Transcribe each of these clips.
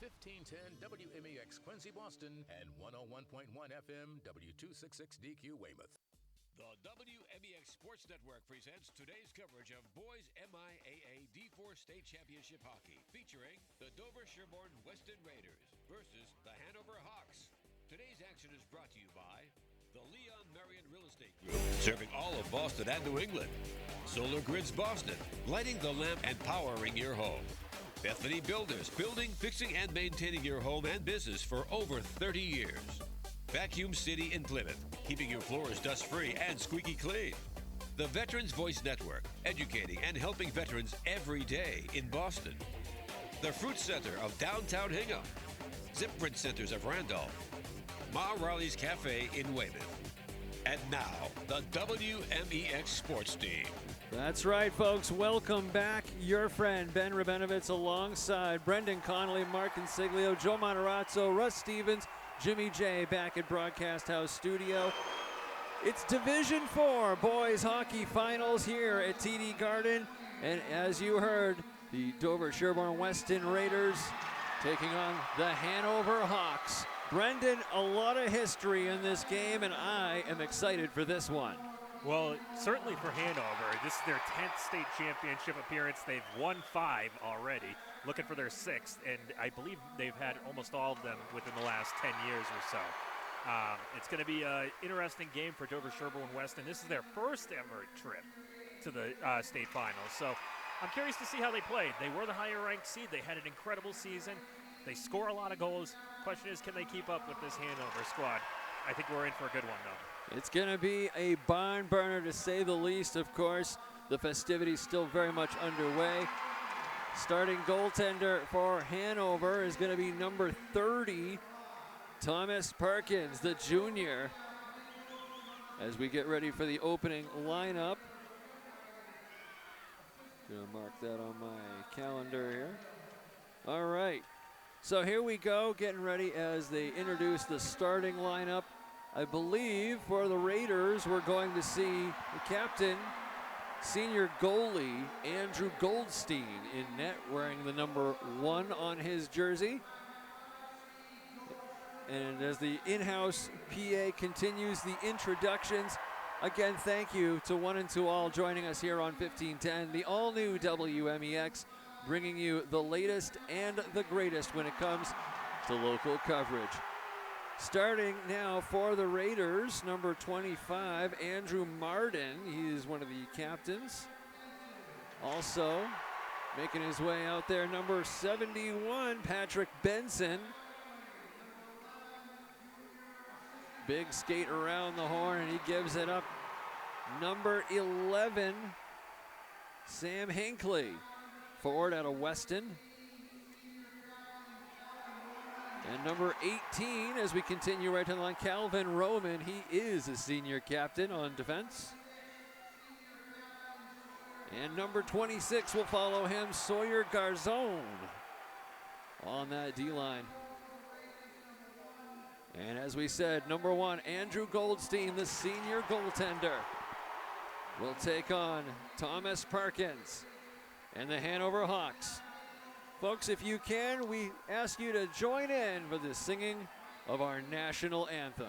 1510 WMEX Quincy, Boston, and 101.1 FM W266DQ Weymouth. The WMEX Sports Network presents today's coverage of boys MIAA D4 State Championship Hockey, featuring the Dover-Sherborne-Weston Raiders versus the Hanover Hawks. Today's action is brought to you by the Leon Marion Real Estate Group, serving all of Boston and New England. Solar Grids Boston, lighting the lamp and powering your home. Bethany Builders, building, fixing, and maintaining your home and business for over 30 years. Vacuum City in Plymouth, keeping your floors dust-free and squeaky clean. The Veterans Voice Network, educating and helping veterans every day in Boston. The Fruit Center of downtown Hingham. Zip Print Centers of Randolph. Ma Riley's Cafe in Weymouth. And now, the WMEX Sports Team. That's right, folks. Welcome back. Your friend, Ben Rabinovitz, alongside Brendan Connelly, Mark Consiglio, Joe Mattarazzo, Russ Stevens, Jimmy J back at Broadcast House Studio. It's Division 4 Boys Hockey Finals here at TD Garden. And as you heard, the Dover-Sherborne-Weston Raiders taking on the Hanover Hawks. Brendan, a lot of history in this game, and I am excited for this one. Well, certainly for Hanover. This is their 10th state championship appearance. They've won 5 already, looking for their 6th, and I believe they've had almost all of them within the last 10 years or so. It's going to be an interesting game for Dover-Sherborne-Weston. This is their first ever trip to the state finals, so I'm curious to see how they played. They were the higher-ranked seed. They had an incredible season. They score a lot of goals. Question is, can they keep up with this Hanover squad? I think we're in for a good one, though. It's going to be a barn burner, to say the least. Of course, the festivities still very much underway. Starting goaltender for Hanover is going to be number 30, Thomas Perkins, the junior. As we get ready for the opening lineup. Going to mark that on my calendar here. All right. So here we go, getting ready as they introduce the starting lineup. I believe for the Raiders, we're going to see the captain, senior goalie, Andrew Goldstein in net, wearing the number 1 on his jersey. And as the in-house PA continues the introductions, again, thank you to one and to all joining us here on 1510, the all-new WMEX, bringing you the latest and the greatest when it comes to local coverage. Starting now for the Raiders, number 25, Andrew Martin. He's one of the captains. Also making his way out there, number 71, Patrick Benson. Big skate around the horn, and he gives it up. Number 11, Sam Hinckley, forward out of Weston. And number 18, as we continue right down the line, Calvin Roman. He is a senior captain on defense. And number 26 will follow him, Sawyer Garzone, on that D-line. And as we said, number 1, Andrew Goldstein, the senior goaltender, will take on Thomas Perkins and the Hanover Hawks. Folks, if you can, we ask you to join in for the singing of our national anthem.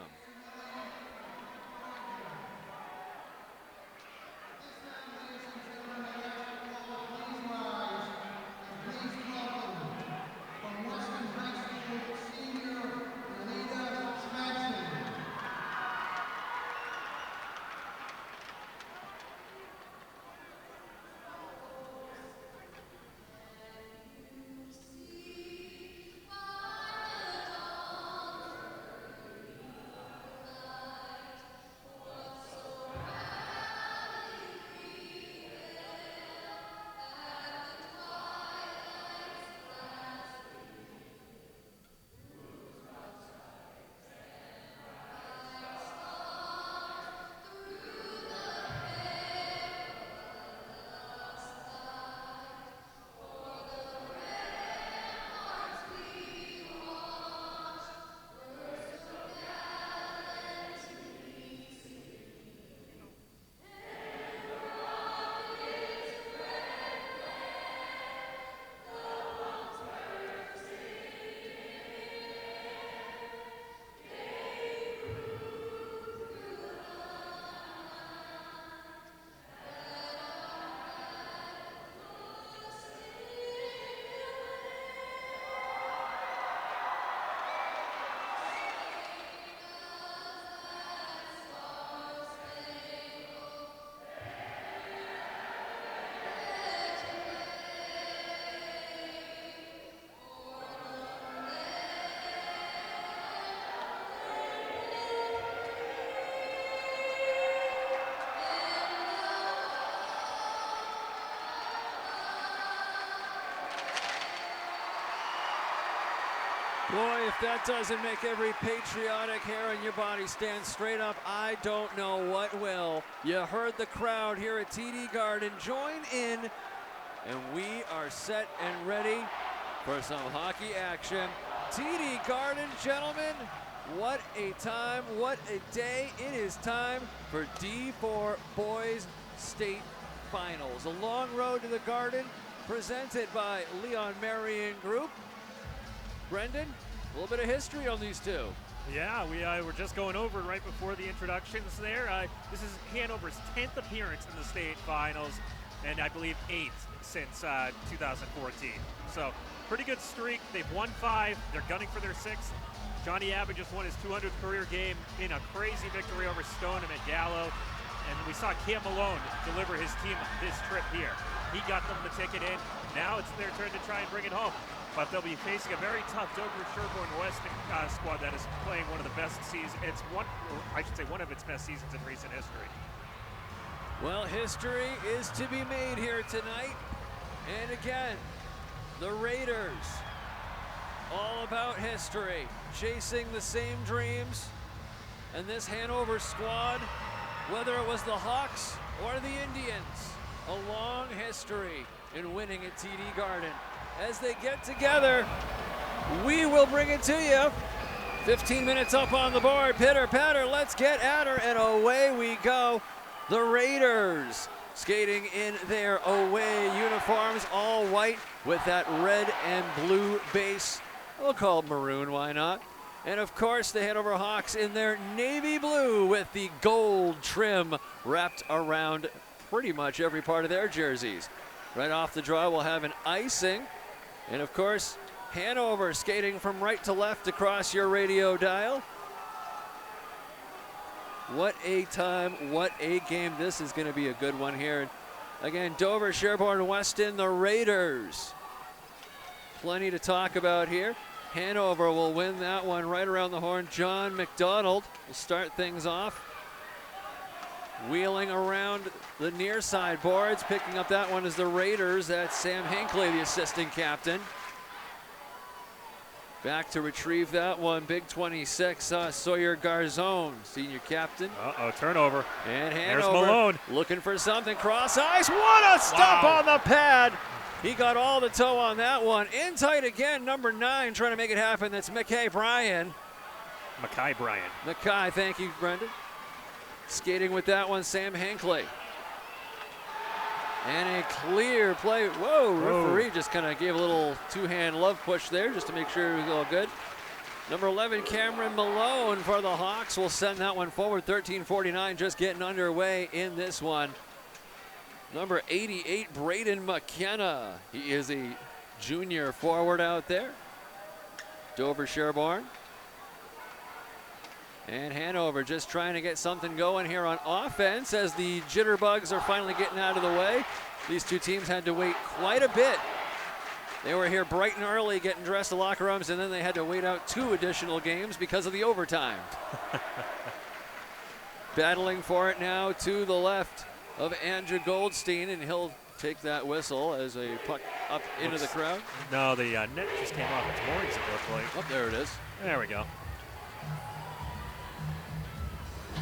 Boy, if that doesn't make every patriotic hair on your body stand straight up, I don't know what will. You heard the crowd here at TD Garden join in, and we are set and ready for some hockey action. TD Garden, gentlemen, what a time, what a day. It is time for D4 Boys State Finals. A long road to the Garden, presented by Leon Marion Group. Brendan, a little bit of history on these two. Yeah, we were just going over it right before the introductions there. This is Hanover's 10th appearance in the state finals, and I believe 8th since 2014. So, pretty good streak. They've won 5. They're gunning for their 6th. Johnny Abbott just won his 200th career game in a crazy victory over Stoneham at Gallo. And we saw Cam Malone deliver his team this trip here. He got them the ticket in. Now it's their turn to try and bring it home. But they'll be facing a very tough Weston squad that is playing one of the best seasons. It's one of its best seasons in recent history. Well, history is to be made here tonight. And again, the Raiders, all about history, chasing the same dreams. And this Hanover squad, whether it was the Hawks or the Indians, a long history in winning at TD Garden. As they get together, we will bring it to you. 15 minutes up on the board, pitter patter, let's get at her, and away we go. The Raiders skating in their away uniforms, all white with that red and blue base. We'll call it maroon, why not? And of course, the Hanover Hawks in their navy blue with the gold trim wrapped around pretty much every part of their jerseys. Right off the draw, we'll have an icing. And of course, Hanover skating from right to left across your radio dial. What a time, what a game. This is going to be a good one here. Again, Dover, Sherborne, Weston, the Raiders. Plenty to talk about here. Hanover will win that one right around the horn. John McDonald will start things off. Wheeling around the near side boards, picking up that one is the Raiders. That's Sam Hinckley, the assistant captain. Back to retrieve that one, big 26, Sawyer Garzone, senior captain. Uh-oh, turnover. And Hanover there's Malone. Looking for something, cross ice. What a stop on the pad. He got all the toe on that one. In tight again, number 9, trying to make it happen. That's Mackay Bryan. Mackay, thank you, Brendan. Skating with that one, Sam Hinckley. And a clear play. Whoa, referee just kind of gave a little two-hand love push there just to make sure it was all good. Number 11, Cameron Malone for the Hawks will send that one forward. 13:49 just getting underway in this one. Number 88, Braden McKenna. He is a junior forward out there. Dover Sherborne. And Hanover just trying to get something going here on offense as the jitterbugs are finally getting out of the way. These two teams had to wait quite a bit. They were here bright and early getting dressed in locker rooms, and then they had to wait out 2 additional games because of the overtime. Battling for it now to the left of Andrew Goldstein, and he'll take that whistle as a puck up into the crowd. No, the net just came off its moorings, it looked like. Oh, there it is. There we go.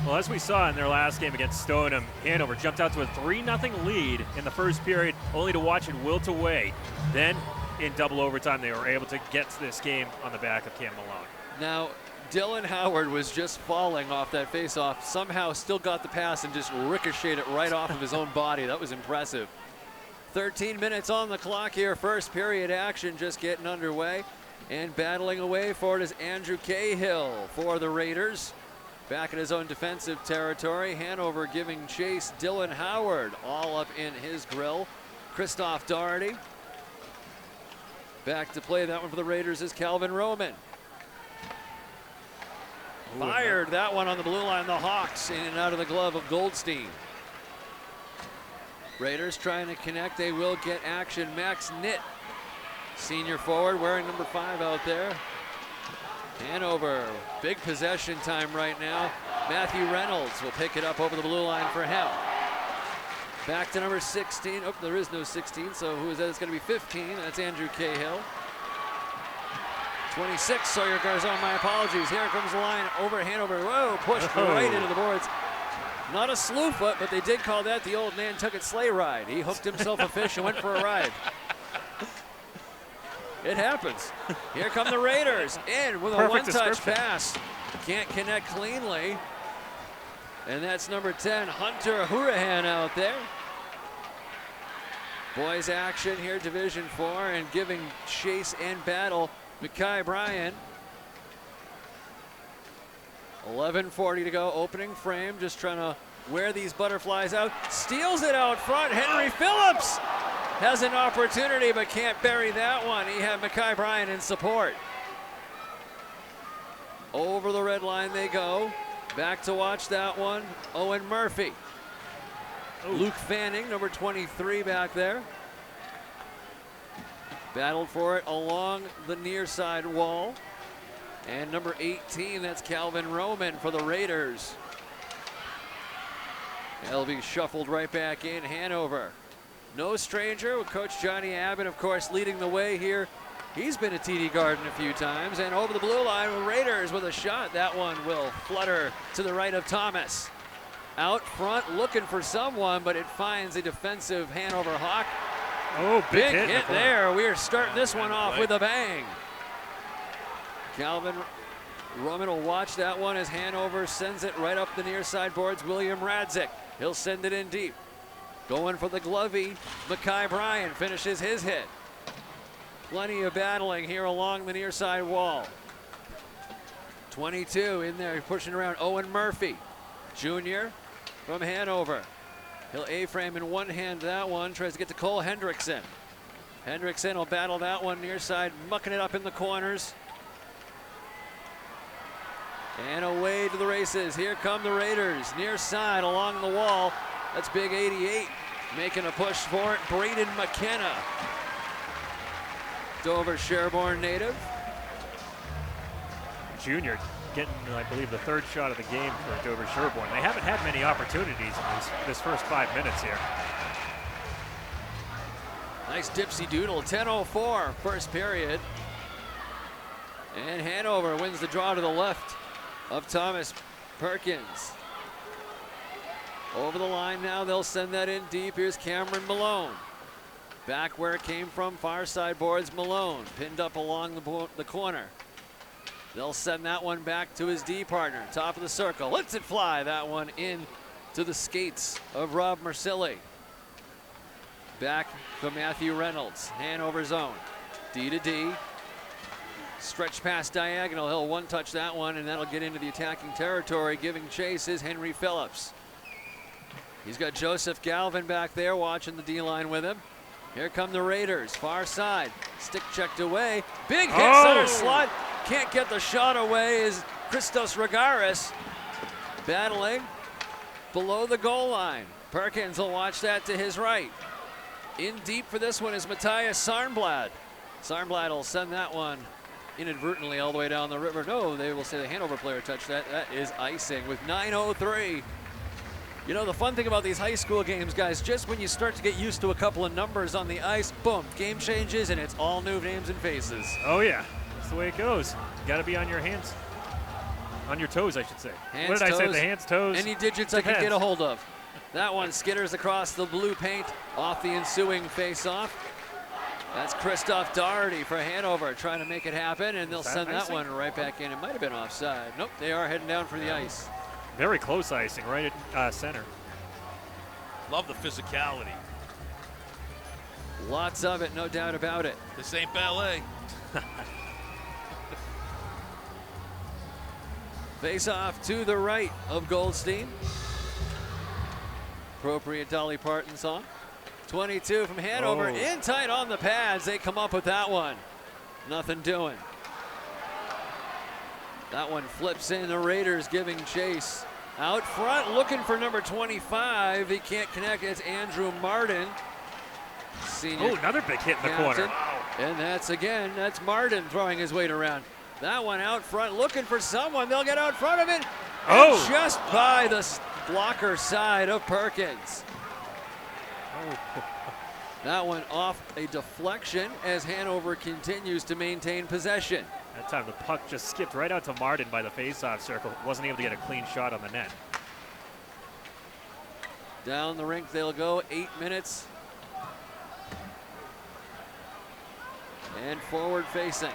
Well, as we saw in their last game against Stoneham, Hanover jumped out to a 3-0 lead in the first period, only to watch it wilt away. Then, in double overtime, they were able to get to this game on the back of Cam Malone. Now, Dylan Howard was just falling off that faceoff, somehow still got the pass and just ricocheted it right off of his own body. That was impressive. 13 minutes on the clock here, first period action just getting underway. And battling away for it is Andrew Cahill for the Raiders. Back in his own defensive territory, Hanover giving chase. Dylan Howard all up in his grill. Christoph Doherty. Back to play that one for the Raiders is Calvin Roman. Fired that one on the blue line. The Hawks in and out of the glove of Goldstein. Raiders trying to connect. They will get action. Max Nitt, senior forward, wearing number 5 out there. Hanover, big possession time right now. Matthew Reynolds will pick it up over the blue line for him. Back to number 16. Oh, there is no 16, so who is that? It's going to be 15. That's Andrew Cahill. 26, Sawyer Garzon, my apologies. Here comes the line over Hanover. Whoa, pushed right into the boards. Not a slew foot, but they did call that the old Nantucket sleigh ride. He hooked himself a fish and went for a ride. It happens. Here come the Raiders in with a one-touch pass. Can't connect cleanly. And that's number 10, Hunter Hurahan out there. Boys action here, Division 4, and giving chase and battle, Mackay Bryan. 11:40 to go, opening frame, just trying to wear these butterflies out. Steals it out front, Henry Phillips has an opportunity but can't bury that one. He had Mackay Bryan in support. Over the red line they go. Back to watch that one, Owen Murphy. Luke Fanning, number 23 back there. Battled for it along the near side wall. And number 18, that's Calvin Roman for the Raiders. He'll be shuffled right back in. Hanover, no stranger with Coach Johnny Abbott, of course, leading the way here. He's been at TD Garden a few times. And over the blue line with Raiders with a shot. That one will flutter to the right of Thomas. Out front looking for someone, but it finds a defensive Hanover Hawk. Oh, big hit there. We are starting this one off with a bang. Calvin Roman will watch that one as Hanover sends it right up the near side boards. William Radzik, he'll send it in deep. Going for the glovey, Mackay Bryan finishes his hit. Plenty of battling here along the near side wall. 22 in there pushing around Owen Murphy, junior from Hanover. He'll A-frame in one hand that one, tries to get to Cole Hendrickson. Hendrickson will battle that one near side, mucking it up in the corners. And away to the races. Here come the Raiders, near side along the wall. That's big 88, making a push for it, Braden McKenna. Dover Sherborne native. Junior getting, I believe, the third shot of the game for Dover Sherborne. They haven't had many opportunities in this first 5 minutes here. Nice dipsy doodle, 10:04 first period. And Hanover wins the draw to the left of Thomas Perkins. Over the line now, they'll send that in deep. Here's Cameron Malone. Back where it came from, far side boards, Malone pinned up along the corner. They'll send that one back to his D partner, top of the circle. Lets it fly, that one in to the skates of Rob Marsili. Back to Matthew Reynolds, Hanover zone. D to D. Stretch pass diagonal, he'll one touch that one, and that'll get into the attacking territory. Giving chase is Henry Phillips. He's got Joseph Galvin back there watching the D-line with him. Here come the Raiders, far side, stick checked away. Big hit, center slot. Can't get the shot away is Christos Regaris. Battling below the goal line. Perkins will watch that to his right. In deep for this one is Matthias Sarnblad. Sarnblad will send that one inadvertently all the way down the river. No, they will say the Hanover player touched that. That is icing with 9:03. You know, the fun thing about these high school games, guys, just when you start to get used to a couple of numbers on the ice, boom, game changes and it's all new names and faces. Oh yeah, that's the way it goes. You gotta be on your hands, on your toes, I should say. Hands, what did toes, I say, the hands, toes? Any digits I can get a hold of. That one skitters across the blue paint off the ensuing face-off. That's Christoph Doherty for Hanover trying to make it happen, and they'll send that one right back in. It might have been offside. Nope, they are heading down for the ice. Very close icing, right at center. Love the physicality. Lots of it, no doubt about it. This ain't ballet. Face off to the right of Goldstein. Appropriate Dolly Parton song. 22 from Hanover, in tight on the pads. They come up with that one. Nothing doing. That one flips in, the Raiders giving chase. Out front, looking for number 25. He can't connect, it's Andrew Martin. Senior another big hit in the corner. And that's Martin throwing his weight around. That one out front, looking for someone. They'll get out front of it. And just by the blocker side of Perkins. That one off a deflection as Hanover continues to maintain possession. That time the puck just skipped right out to Martin by the faceoff circle. Wasn't able to get a clean shot on the net. Down the rink they'll go, 8 minutes. And forward facing.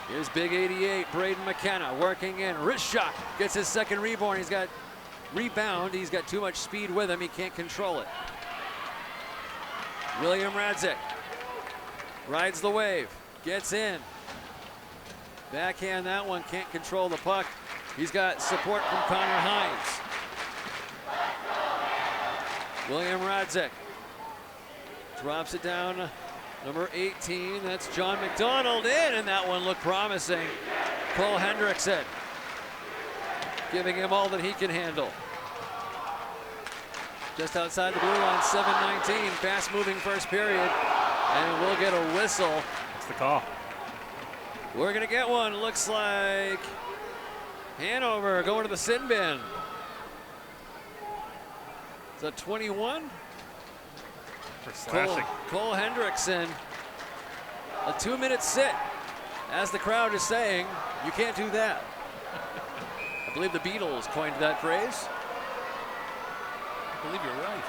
Here's big 88, Braden McKenna working in. Wrist shot, gets his second rebound. He's got too much speed with him. He can't control it. William Radzik rides the wave, gets in. Backhand that one, can't control the puck. He's got support from Connor Hines. William Radzik drops it down. Number 18, that's John McDonald in, and that one looked promising. Cole Hendrickson giving him all that he can handle. Just outside the blue line, 7:19, fast-moving first period, and we'll get a whistle. That's the call. We're gonna get one, looks like Hanover going to the sin bin. Is that 21? For slashing. Cole Hendrickson, a 2-minute sit. As the crowd is saying, you can't do that. I believe the Beatles coined that phrase. I believe you're right.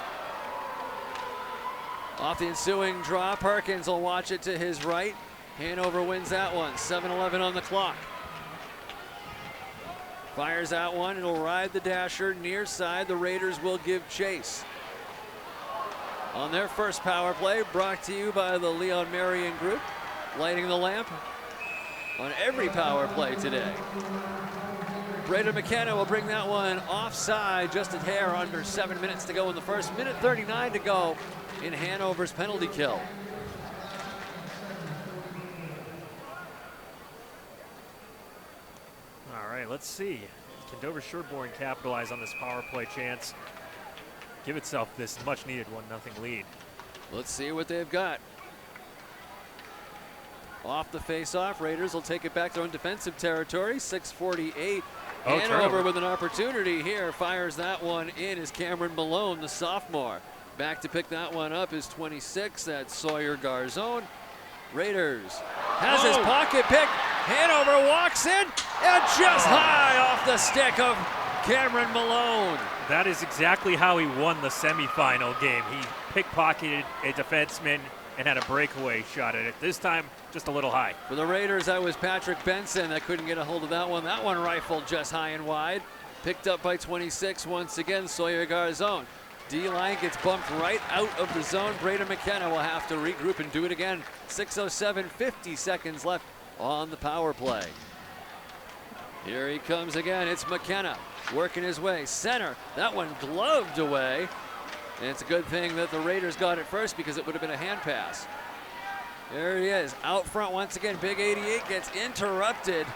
Off the ensuing draw, Perkins will watch it to his right. Hanover wins that one, 7:11 on the clock. Fires that one, it'll ride the dasher near side. The Raiders will give chase. On their first power play, brought to you by the Leon Marion Group, lighting the lamp on every power play today. Braden McKenna will bring that one offside, just a hair under 7 minutes to go in the first. Minute 39 to go in Hanover's penalty kill. All right, let's see. Can Dover Sherborne capitalize on this power play chance? Give itself this much needed 1-0 lead. Let's see what they've got. Off the face-off, Raiders will take it back to their own defensive territory. 6:48. Hanover with an opportunity here. Fires that one in is Cameron Malone, the sophomore. Back to pick that one up is 26. That's Sawyer Garzone. Raiders has his pocket pick. Hanover walks in and just high off the stick of Cameron Malone. That is exactly how he won the semifinal game. He pickpocketed a defenseman and had a breakaway shot at it. This time, just a little high. For the Raiders, that was Patrick Benson that couldn't get a hold of that one. That one rifled just high and wide. Picked up by 26 once again, Sawyer Garzone. D-line gets bumped right out of the zone. Braden McKenna will have to regroup and do it again. 6:07, 50 seconds left on the power play. Here he comes again. It's McKenna working his way. Center, that one gloved away. And it's a good thing that the Raiders got it first because it would have been a hand pass. There he is, out front once again. Big 88 gets interrupted.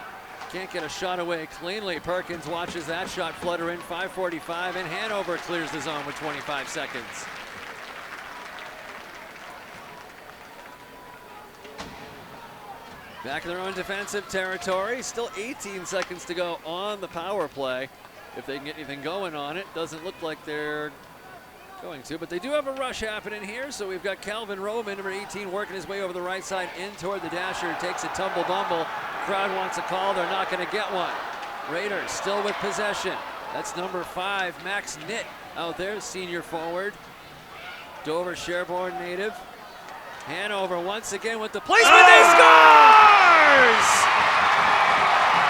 Can't get a shot away cleanly. Perkins watches that shot flutter in. 5:45, and Hanover clears the zone with 25 seconds. Back in their own defensive territory. Still 18 seconds to go on the power play. If they can get anything going on it, doesn't look like they're going to, but they do have a rush happening here. So we've got Calvin Roman, number 18, working his way over the right side in toward the dasher. Takes a tumble bumble. Crowd wants a call. They're not going to get one. Raiders still with possession. That's number 5, Max Nitt, out there, senior forward. Dover Sherborne native. Hanover once again with the placement. He scores!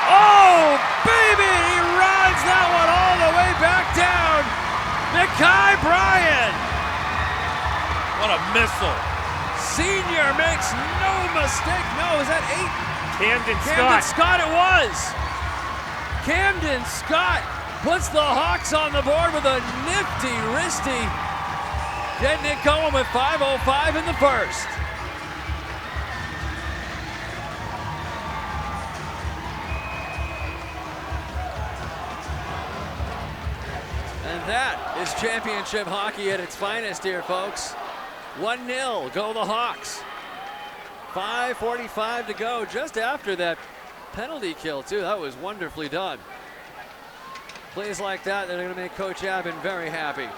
Oh, baby! He rides that one all the way back down. Mekhi Bryan. What a missile. Senior makes no mistake. No, is that 8? Camden Scott it was. Camden Scott puts the Hawks on the board with a nifty wristy. Getting it going with 5:05 in the first. And that is championship hockey at its finest here, folks. 1-0, go the Hawks. 5:45 to go, just after that penalty kill, too. That was wonderfully done. Plays like that, they're going to make Coach Abbott very happy.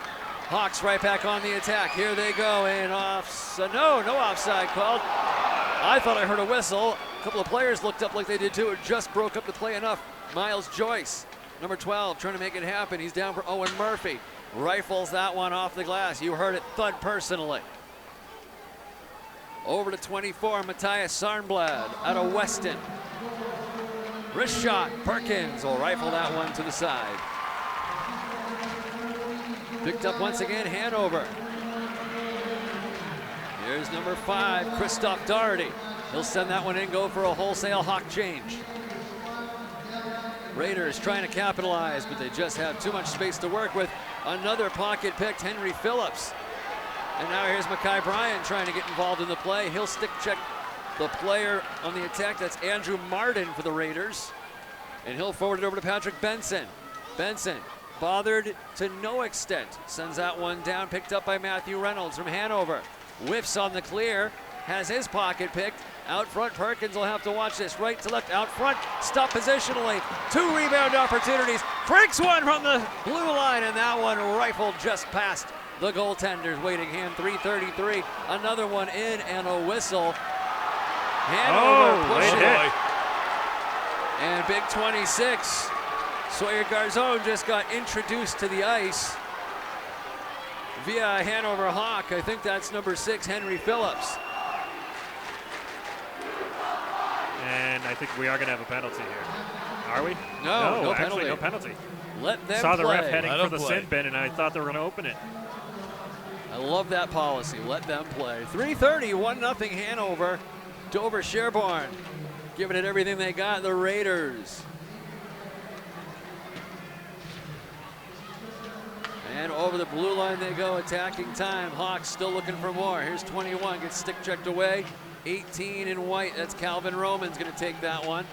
Hawks right back on the attack. Here they go, and no offside called. I thought I heard a whistle. couple of players looked up like they did too. It just broke up the play enough. Miles Joyce, number 12, trying to make it happen. He's down for Owen Murphy. Rifles that one off the glass. You heard it thud personally. Over to 24, Matthias Sarnblad out of Weston. Wrist shot, Perkins will rifle that one to the side. Picked up once again, Hanover. Here's number 5, Christoph Doherty. He'll send that one in, go for a wholesale hawk change. Raiders trying to capitalize, but they just have too much space to work with. Another pocket picked, Henry Phillips. And now here's Mackay Bryant trying to get involved in the play. He'll stick check the player on the attack. That's Andrew Martin for the Raiders. And he'll forward it over to Patrick Benson. Benson, bothered to no extent, sends that one down, picked up by Matthew Reynolds from Hanover. Whiffs on the clear, has his pocket picked. Out front, Perkins will have to watch this. Right to left, out front, stop positionally. 2 rebound opportunities. Breaks one from the blue line, and that one rifled just past the goaltender's waiting hand. 3:33. Another one in, and a whistle. Hanover pushing. And big 26. Sawyer Garzone just got introduced to the ice via a Hanover Hawk. I think that's number 6, Henry Phillips. And I think we are going to have a penalty here. Are we? No actually, penalty. no penalty. Let them Saw play. the ref heading Let for them the play. sin bin, and I thought they were going to open it. I love that policy. Let them play. 3:30, 1-0 Hanover. Dover Sherborne giving it everything they got. The Raiders. And over the blue line they go, attacking time. Hawks still looking for more. Here's 21, gets stick checked away. 18 in white, that's Calvin Roman's gonna take that one.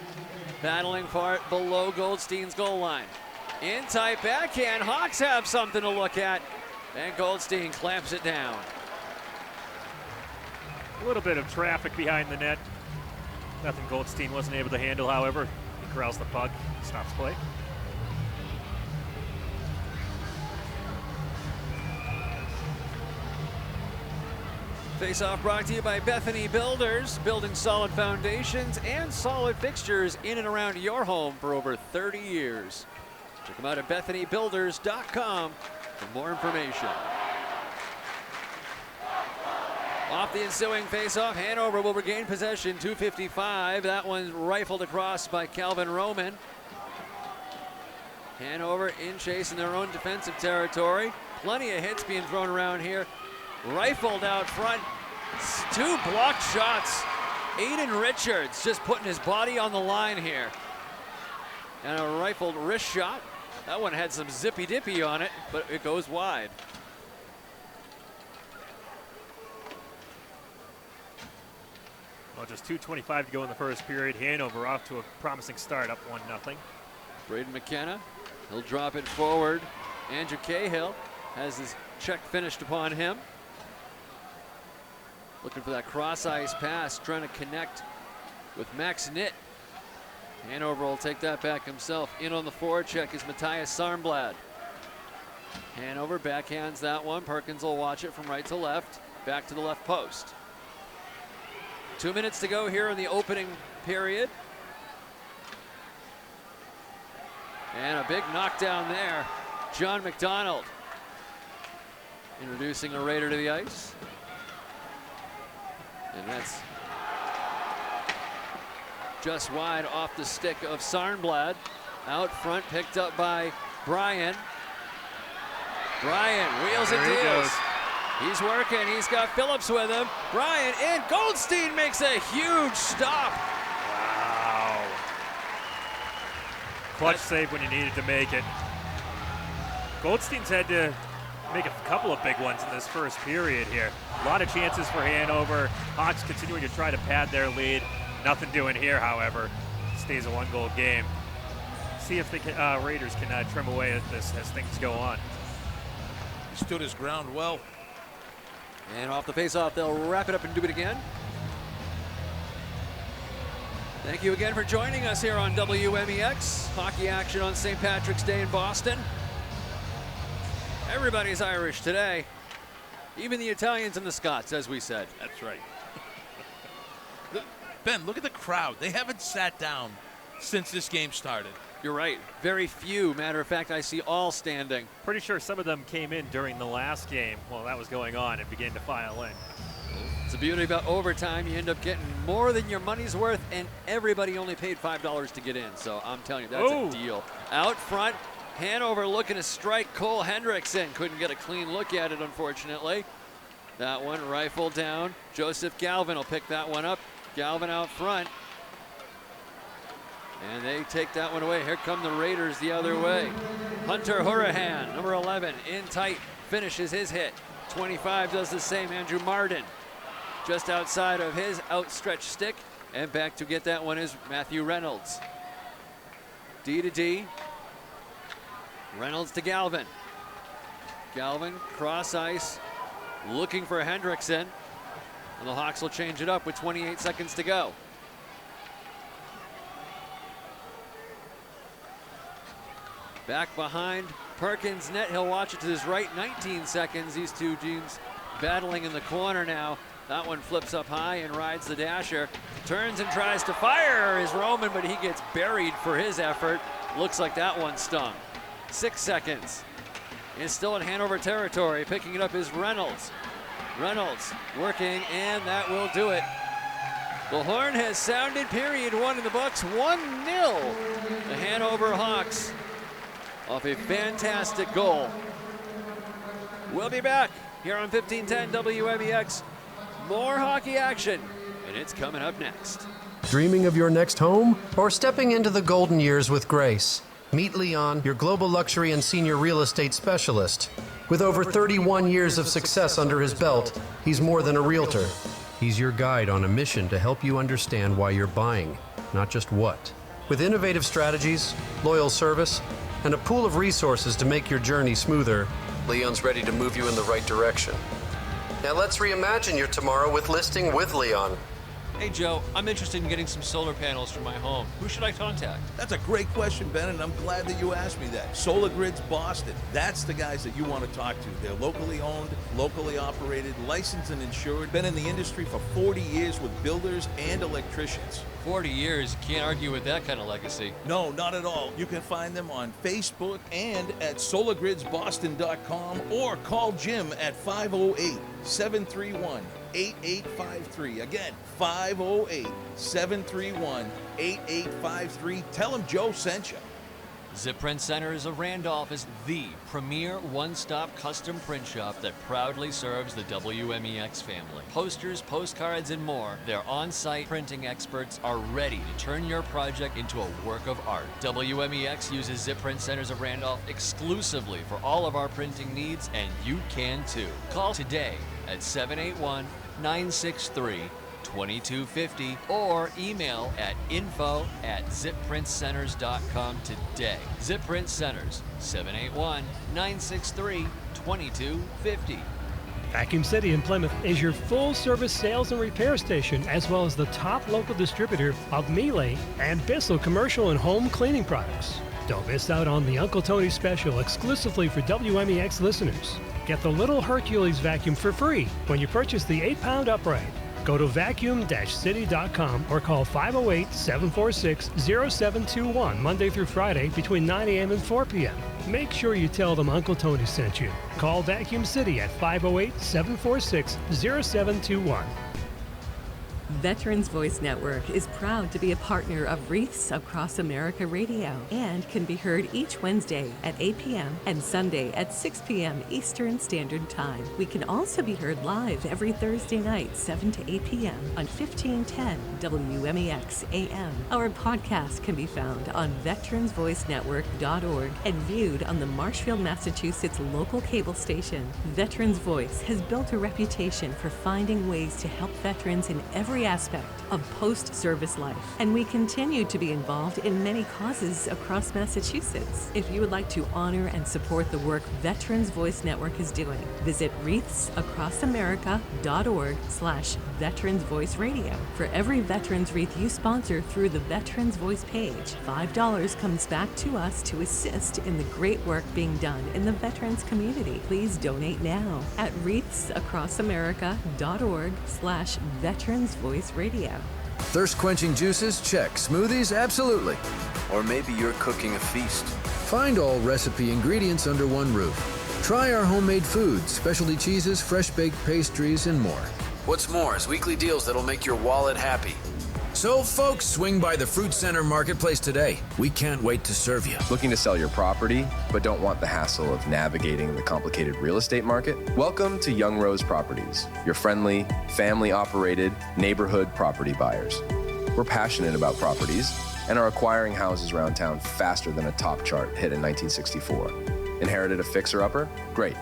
Battling for it below Goldstein's goal line. In tight backhand, Hawks have something to look at. And Goldstein clamps it down. A little bit of traffic behind the net. Nothing Goldstein wasn't able to handle, however. He corrals the puck, stops play. Face-off brought to you by Bethany Builders, building solid foundations and solid fixtures in and around your home for over 30 years. Check them out at BethanyBuilders.com for more information. Off the ensuing face-off, Hanover will regain possession, 2:55. That one's rifled across by Calvin Roman. Hanover in chase in their own defensive territory. Plenty of hits being thrown around here. Rifled out front, 2 blocked shots. Aiden Richards just putting his body on the line here. And a rifled wrist shot. That one had some zippy-dippy on it, but it goes wide. Well, just 2:25 to go in the first period. Hanover off to a promising start, up 1-0. Braden McKenna, he'll drop it forward. Andrew Cahill has his check finished upon him. Looking for that cross-ice pass, trying to connect with Max Nitt. Hanover will take that back himself. In on the forecheck is Matthias Sarnblad. Hanover backhands that one. Perkins will watch it from right to left. Back to the left post. 2 minutes to go here in the opening period. And a big knockdown there. John McDonald introducing a Raider to the ice. And that's just wide off the stick of Sarnblad. Out front, picked up by Bryan. Bryan wheels and deals. He's working, he's got Phillips with him. Bryan in, Goldstein makes a huge stop. Wow. Clutch save when you needed to make it. Goldstein's had to make a couple of big ones in this first period here. A lot of chances for Hanover. Hawks continuing to try to pad their lead. Nothing doing here, however. Stays a 1-goal game. See if the Raiders can trim away at this as things go on. He stood his ground well. And off the face-off, they'll wrap it up and do it again. Thank you again for joining us here on WMEX. Hockey action on St. Patrick's Day in Boston. Everybody's Irish today. Even the Italians and the Scots, as we said. That's right. Ben, look at the crowd. They haven't sat down since this game started. You're right. Very few. Matter of fact, I see all standing. Pretty sure some of them came in during the last game while that was going on and began to file in. It's the beauty about overtime. You end up getting more than your money's worth, and everybody only paid $5 to get in. So I'm telling you, that's a deal. Out front, Hanover looking to strike Cole Hendrickson. Couldn't get a clean look at it, unfortunately. That one rifled down. Joseph Galvin will pick that one up. Galvin out front. And they take that one away. Here come the Raiders the other way. Hunter Hurahan, number 11, in tight, finishes his hit. 25 does the same. Andrew Martin just outside of his outstretched stick. And back to get that one is Matthew Reynolds. D to D. Reynolds to Galvin. Galvin cross ice, looking for Hendrickson. And the Hawks will change it up with 28 seconds to go. Back behind Perkins' net. He'll watch it to his right. 19 seconds. These two teams battling in the corner now. That one flips up high and rides the dasher. Turns and tries to fire is Roman, but he gets buried for his effort. Looks like that one stung. 6 seconds. It's still in Hanover territory. Picking it up is Reynolds. Reynolds working, and that will do it. The horn has sounded. Period 1 in the books. 1-0. The Hanover Hawks off a fantastic goal. We'll be back here on 1510 WMEX. More hockey action, and it's coming up next. Dreaming of your next home or stepping into the golden years with grace? Meet Leon, your global luxury and senior real estate specialist. With over 31 years of success under his belt, he's more than a realtor. He's your guide on a mission to help you understand why you're buying, not just what. With innovative strategies, loyal service, and a pool of resources to make your journey smoother, Leon's ready to move you in the right direction. Now let's reimagine your tomorrow with Listing with Leon. Hey Joe, I'm interested in getting some solar panels for my home. Who should I contact? That's a great question, Ben, and I'm glad that you asked me that. Solar Grids Boston. That's the guys that you want to talk to. They're locally owned, locally operated, licensed and insured. Been in the industry for 40 years with builders and electricians. 40 years, can't argue with that kind of legacy. No, not at all. You can find them on Facebook and at solargridsboston.com or call Jim at 508-731-8853. Again, 508-731-8853. Tell him Joe sent you. Zip Print Centers of Randolph is the premier one-stop custom print shop that proudly serves the WMEX family. Posters, postcards, and more, their on-site printing experts are ready to turn your project into a work of art. WMEX uses Zip Print Centers of Randolph exclusively for all of our printing needs, and you can too. Call today at 781-963-2250 or email at info@zipprintcenters.com today. Zip Print Centers, 781-963-2250. Vacuum City in Plymouth is your full-service sales and repair station, as well as the top local distributor of MIAA and Bissell commercial and home cleaning products. Don't miss out on the Uncle Tony special exclusively for WMEX listeners. Get the Little Hercules vacuum for free when you purchase the 8-pound upright. Go to vacuum-city.com or call 508-746-0721 Monday through Friday between 9 a.m. and 4 p.m. Make sure you tell them Uncle Tony sent you. Call Vacuum City at 508-746-0721. Veterans Voice Network is proud to be a partner of Wreaths Across America Radio and can be heard each Wednesday at 8 p.m. and Sunday at 6 p.m. Eastern Standard Time. We can also be heard live every Thursday night, 7 to 8 p.m. on 1510 WMEX AM. Our podcast can be found on veteransvoicenetwork.org and viewed on the Marshfield, Massachusetts local cable station. Veterans Voice has built a reputation for finding ways to help veterans in every aspect of post-service life, and we continue to be involved in many causes across Massachusetts. If you would like to honor and support the work Veterans Voice Network is doing, visit wreathsacrossamerica.org/Veterans Voice Radio. For every Veterans Wreath you sponsor through the Veterans Voice page, $5 comes back to us to assist in the great work being done in the veterans community. Please donate now at wreathsacrossamerica.org/Veterans Voice Radio. Thirst-quenching juices? Check. Smoothies? Absolutely. Or maybe you're cooking a feast. Find all recipe ingredients under one roof. Try our homemade foods, specialty cheeses, fresh-baked pastries, and more. What's more is weekly deals that'll make your wallet happy. So, folks, swing by the Fruit Center Marketplace today. We can't wait to serve you. Looking to sell your property, but don't want the hassle of navigating the complicated real estate market? Welcome to Young Rose Properties, your friendly, family-operated neighborhood property buyers. We're passionate about properties and are acquiring houses around town faster than a top chart hit in 1964. Inherited a fixer-upper? Great.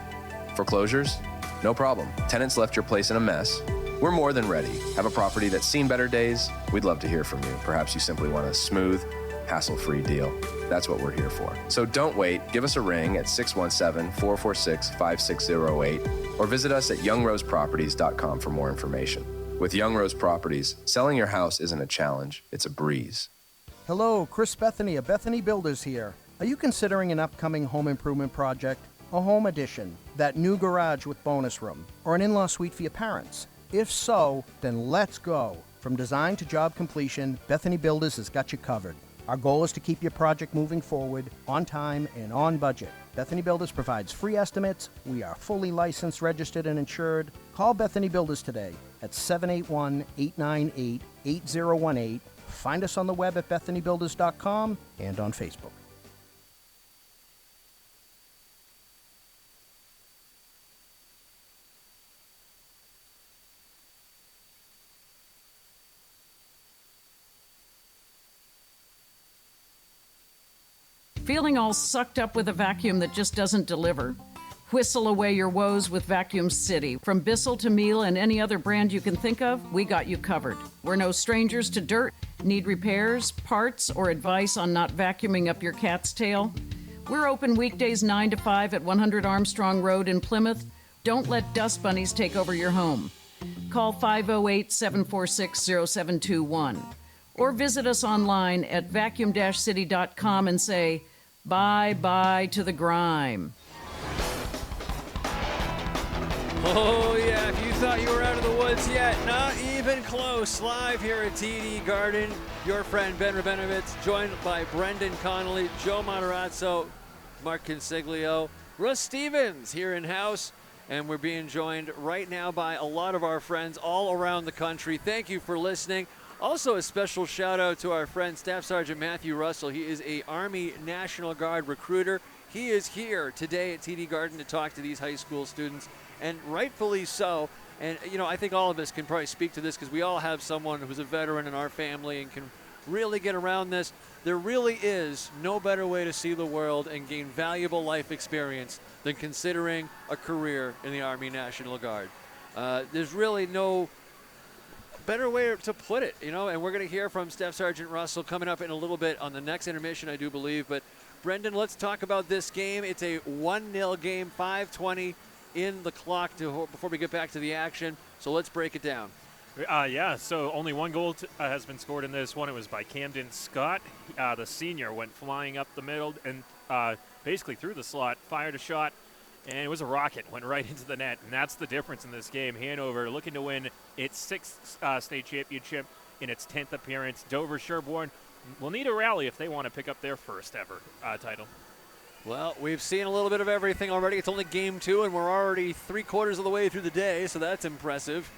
Foreclosures? No problem. Tenants left your place in a mess? We're more than ready. Have a property that's seen better days? We'd love to hear from you. Perhaps you simply want a smooth, hassle-free deal. That's what we're here for. So don't wait. Give us a ring at 617-446-5608 or visit us at youngroseproperties.com for more information. With Young Rose Properties, selling your house isn't a challenge, it's a breeze. Hello, Chris Bethany of Bethany Builders here. Are you considering an upcoming home improvement project? A home addition, that new garage with bonus room, or an in-law suite for your parents? If so, then let's go. From design to job completion, Bethany Builders has got you covered. Our goal is to keep your project moving forward, on time and on budget. Bethany Builders provides free estimates. We are fully licensed, registered, and insured. Call Bethany Builders today at 781-898-8018. Find us on the web at bethanybuilders.com and on Facebook. Feeling all sucked up with a vacuum that just doesn't deliver? Whistle away your woes with Vacuum City. From Bissell to Miele and any other brand you can think of, we got you covered. We're no strangers to dirt. Need repairs, parts, or advice on not vacuuming up your cat's tail? We're open weekdays 9 to 5 at 100 Armstrong Road in Plymouth. Don't let dust bunnies take over your home. Call 508-746-0721 or visit us online at vacuum-city.com and say, bye-bye to the grime. Oh, yeah, if you thought you were out of the woods yet, not even close. Live here at TD Garden, your friend Ben Rabinovitz, joined by Brendan Connelly, Joe Mattarazzo, Mark Consiglio, Russ Stevens here in-house, and we're being joined right now by a lot of our friends all around the country. Thank you for listening. Also, a special shout-out to our friend Staff Sergeant Matthew Russell. He is a Army National Guard recruiter. He is here today at TD Garden to talk to these high school students, and rightfully so. And, you know, I think all of us can probably speak to this because we all have someone who's a veteran in our family and can really get around this. There really is no better way to see the world and gain valuable life experience than considering a career in the Army National Guard. There's really no better way to put it, you know, and we're going to hear from Staff Sergeant Russell coming up in a little bit on the next intermission, I do believe. But, Brendan, let's talk about this game. It's a 1-0 game, 5:20 in the clock before we get back to the action. So let's break it down. Yeah, so only one goal has been scored in this one. It was by Camden Scott. The senior went flying up the middle and basically through the slot, fired a shot, and it was a rocket, went right into the net. And that's the difference in this game. Hanover looking to win its 6th state championship in its 10th appearance. Dover Sherborne will need a rally if they want to pick up their first ever title. Well, we've seen a little bit of everything already. It's only game 2, and we're already 3/4 of the way through the day, so that's impressive.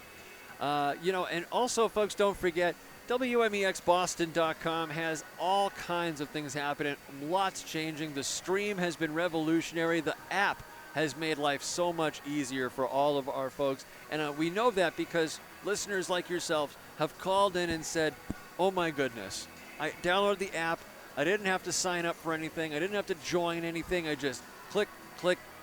You know, and also, folks, don't forget, WMEXBoston.com has all kinds of things happening, lots changing. The stream has been revolutionary. The app has made life so much easier for all of our folks. And we know that because listeners like yourselves have called in and said, oh my goodness, I downloaded the app. I didn't have to sign up for anything. I didn't have to join anything. I just click,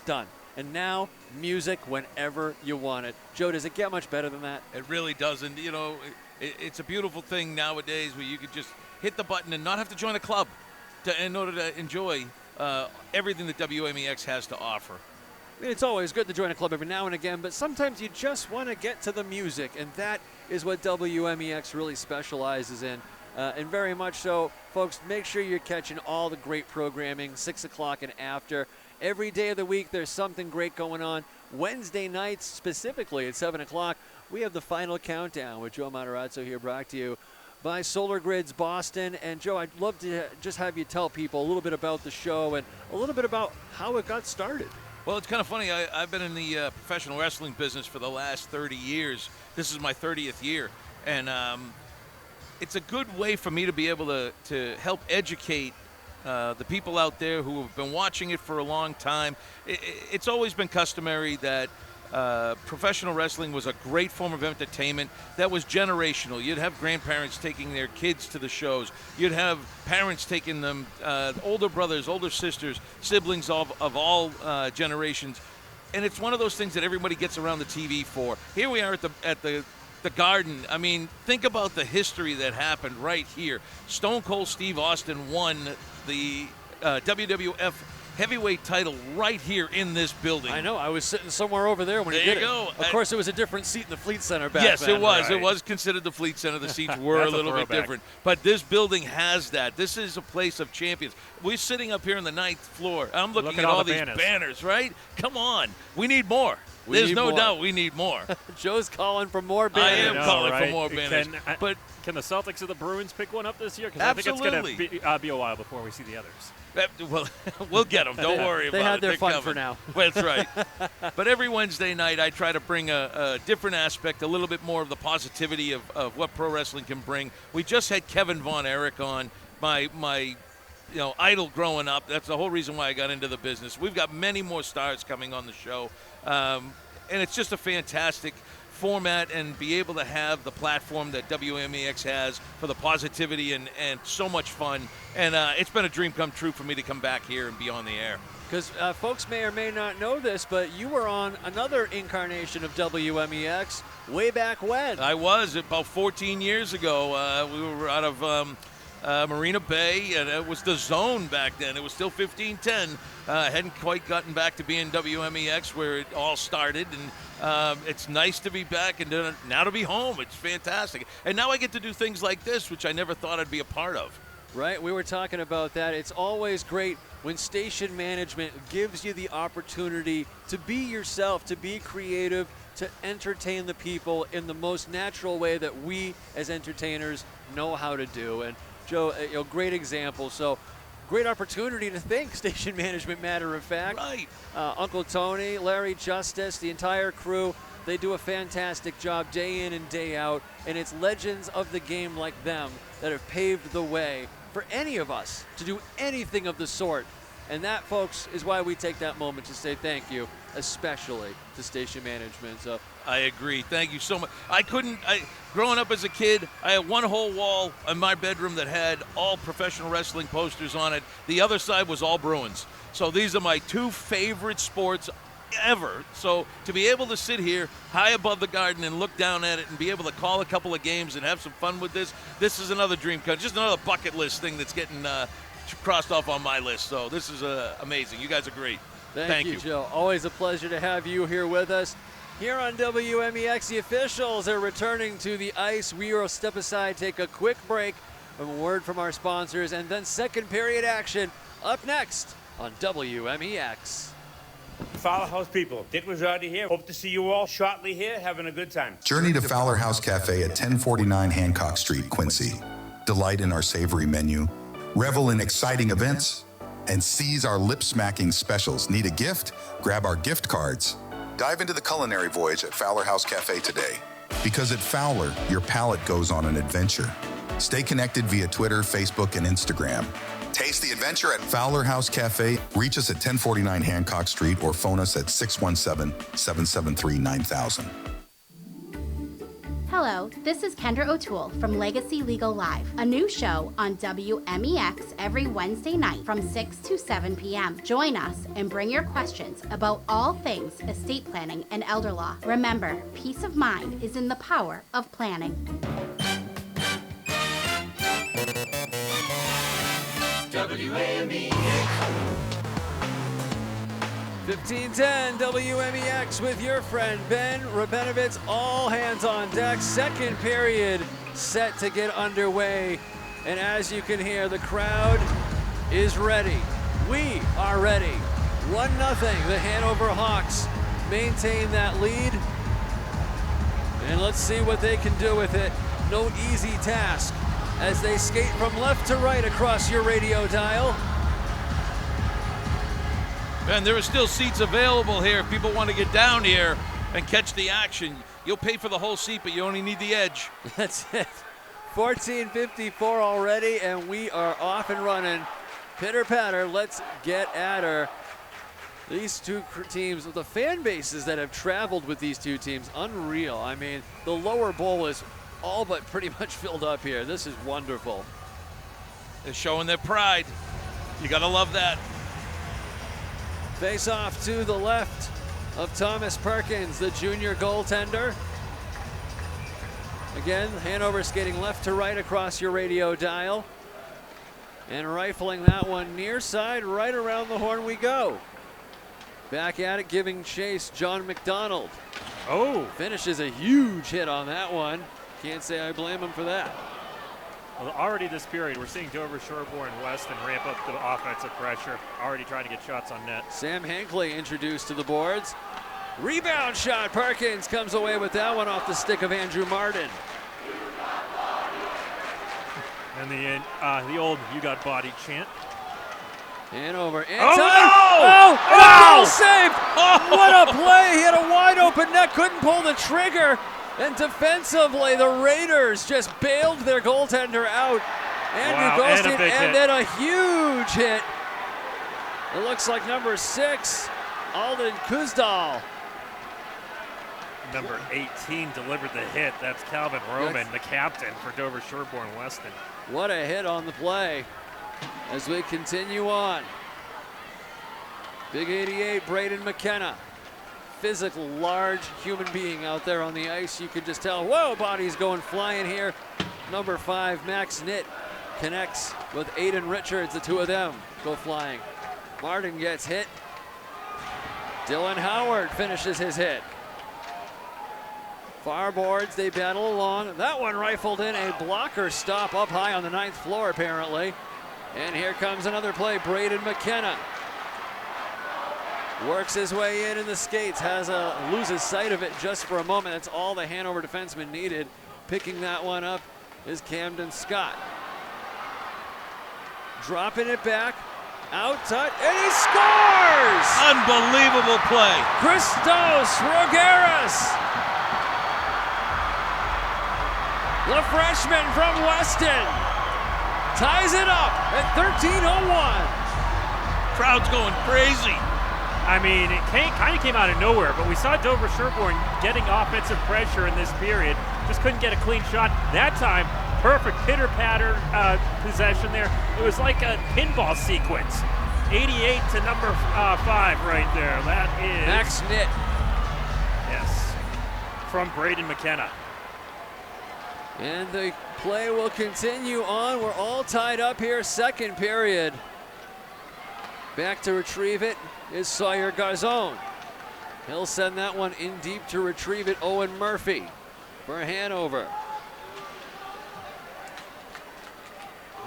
done. And now, music whenever you want it. Joe, does it get much better than that? It really doesn't. You know, it's a beautiful thing nowadays where you could just hit the button and not have to join a club in order to enjoy everything that WMEX has to offer. I mean, it's always good to join a club every now and again, but sometimes you just want to get to the music, and that is what WMEX really specializes in. And very much so, folks, make sure you're catching all the great programming, 6 o'clock and after. Every day of the week, there's something great going on. Wednesday nights, specifically at 7 o'clock, we have the final countdown with Joe Mattarazzo here, brought to you by Solar Grids Boston. And Joe, I'd love to just have you tell people a little bit about the show and a little bit about how it got started. Well, it's kind of funny. I've been in the professional wrestling business for the last 30 years. This is my 30th year. And it's a good way for me to be able to help educate the people out there who have been watching it for a long time. It's always been customary that professional wrestling was a great form of entertainment that was generational. You'd have grandparents taking their kids to the shows. You'd have parents taking them, older brothers, older sisters, siblings of all generations. And it's one of those things that everybody gets around the TV for. Here we are at the Garden. I mean, think about the history that happened right here. Stone Cold Steve Austin won the WWF heavyweight title right here in this building. I know. I was sitting somewhere over there when he did it. There you go. Of course, it was a different seat in the Fleet Center back yes, then. it was. Right. It was considered the Fleet Center. The seats were a little bit different. But this building has that. This is a place of champions. We're sitting up here on the 9th floor. I'm looking at all these banners, right? Come on. We need more. There's no doubt we need more. Joe's calling for more banners. I am calling for more banners. But can the Celtics or the Bruins pick one up this year? Because I think it's going to be a while before we see the others. Well, we'll get them. Don't worry about it. They had their fun coming for now. That's right. But every Wednesday night, I try to bring a different aspect, a little bit more of the positivity of what pro wrestling can bring. We just had Kevin Von Erich on, my idol growing up. That's the whole reason why I got into the business. We've got many more stars coming on the show. And it's just a fantastic format and be able to have the platform that WMEX has for the positivity and so much fun. And it's been a dream come true for me to come back here and be on the air. Because folks may or may not know this, but you were on another incarnation of WMEX way back when. I was, about 14 years ago. We were out of Marina Bay, and it was the Zone back then. It was still 1510. Hadn't quite gotten back to being WMEX where it all started, and it's nice to be back and now to be home. It's fantastic. And now I get to do things like this, which I never thought I'd be a part of. Right, we were talking about that. It's always great when station management gives you the opportunity to be yourself, to be creative, to entertain the people in the most natural way that we as entertainers know how to do. And Joe, great example. So great opportunity to thank station management, matter of fact. Right. Uncle Tony, Larry Justice, the entire crew, they do a fantastic job day in and day out. And it's legends of the game like them that have paved the way for any of us to do anything of the sort. And that, folks, is why we take that moment to say thank you, especially to station management. So I agree. Thank you so much. Growing up as a kid, I had one whole wall in my bedroom that had all professional wrestling posters on it. The other side was all Bruins. So these are my two favorite sports ever. So to be able to sit here high above the Garden and look down at it and be able to call a couple of games and have some fun with this is another dream come, just another bucket list thing that's getting crossed off on my list. So this is amazing. You guys are great. Thank you, Joe. Always a pleasure to have you here with us. Here on WMEX, the officials are returning to the ice. We will step aside, take a quick break, a word from our sponsors, and then second period action up next on WMEX. Fowler House people, Dick Rosardi here. Hope to see you all shortly here, having a good time. Journey to Fowler House Cafe at 1049 Hancock Street, Quincy. Delight in our savory menu, revel in exciting events, and seize our lip-smacking specials. Need a gift? Grab our gift cards. Dive into the culinary voyage at Fowler House Cafe today. Because at Fowler, your palate goes on an adventure. Stay connected via Twitter, Facebook, and Instagram. Taste the adventure at Fowler House Cafe. Reach us at 1049 Hancock Street or phone us at 617-773-9000. Hello, this is Kendra O'Toole from Legacy Legal Live, a new show on WMEX every Wednesday night from 6 to 7 p.m. Join us and bring your questions about all things estate planning and elder law. Remember, peace of mind is in the power of planning. WMEX. 1510 WMEX with your friend Ben Rabinovitz. All hands on deck. Second period set to get underway. And as you can hear, the crowd is ready. We are ready. 1-0. The Hanover Hawks maintain that lead. And let's see what they can do with it. No easy task as they skate from left to right across your radio dial. And there are still seats available here if people want to get down here and catch the action. You'll pay for the whole seat, but you only need the edge. That's it. 14:54 already, and we are off and running. Pitter patter, let's get at her. These two teams, the fan bases that have traveled with these two teams, unreal. I mean, the lower bowl is all but pretty much filled up here. This is wonderful. They're showing their pride. You gotta love that. Face off to the left of Thomas Perkins, the junior goaltender. Again, Hanover skating left to right across your radio dial. And rifling that one near side, right around the horn we go. Back at it, giving chase, John McDonald. Oh! Finishes a huge hit on that one. Can't say I blame him for that. Well, already this period, we're seeing Dover, Sherborne, Weston ramp up the offensive pressure, already trying to get shots on net. Sam Hankley introduced to the boards. Rebound shot, Perkins comes away with that one off the stick of Andrew Martin. And the old "you got bodied" chant. Hanover in Oh, time. no! And a goal saved! What a play! He had a wide open net, couldn't pull the trigger. And defensively, the Raiders just bailed their goaltender out. Andrew Goldstein, and then a huge hit. It looks like number 6, Alden Kuzdal. Number 18 delivered the hit. That's Calvin Roman, the captain for Dover, Sherborne, Weston. What a hit on the play as we continue on. Big 88, Braden McKenna. Physical, large human being out there on the ice. You could just tell, whoa, body's going flying here. Number 5, Max Nitt, connects with Aiden Richards. The two of them go flying. Martin gets hit. Dylan Howard finishes his hit. Far boards, they battle along. That one rifled in, a blocker stop up high on the 9th floor apparently. And here comes another play, Braden McKenna. Works his way in the skates, loses sight of it just for a moment. That's all the Hanover defenseman needed. Picking that one up is Camden Scott. Dropping it back, out touch, and he scores! Unbelievable play. Christos Rogeras, the freshman from Weston, ties it up at 13:01. Crowd's going crazy. I mean, it kind of came out of nowhere, but we saw Dover Sherborne getting offensive pressure in this period. Just couldn't get a clean shot. That time, perfect pitter-patter possession there. It was like a pinball sequence. 88 to number 5 right there. That is Max Nitt. Yes, from Braden McKenna. And the play will continue on. We're all tied up here, second period. Back to retrieve it is Sawyer Garzone. He'll send that one in deep to retrieve it. Owen Murphy for Hanover.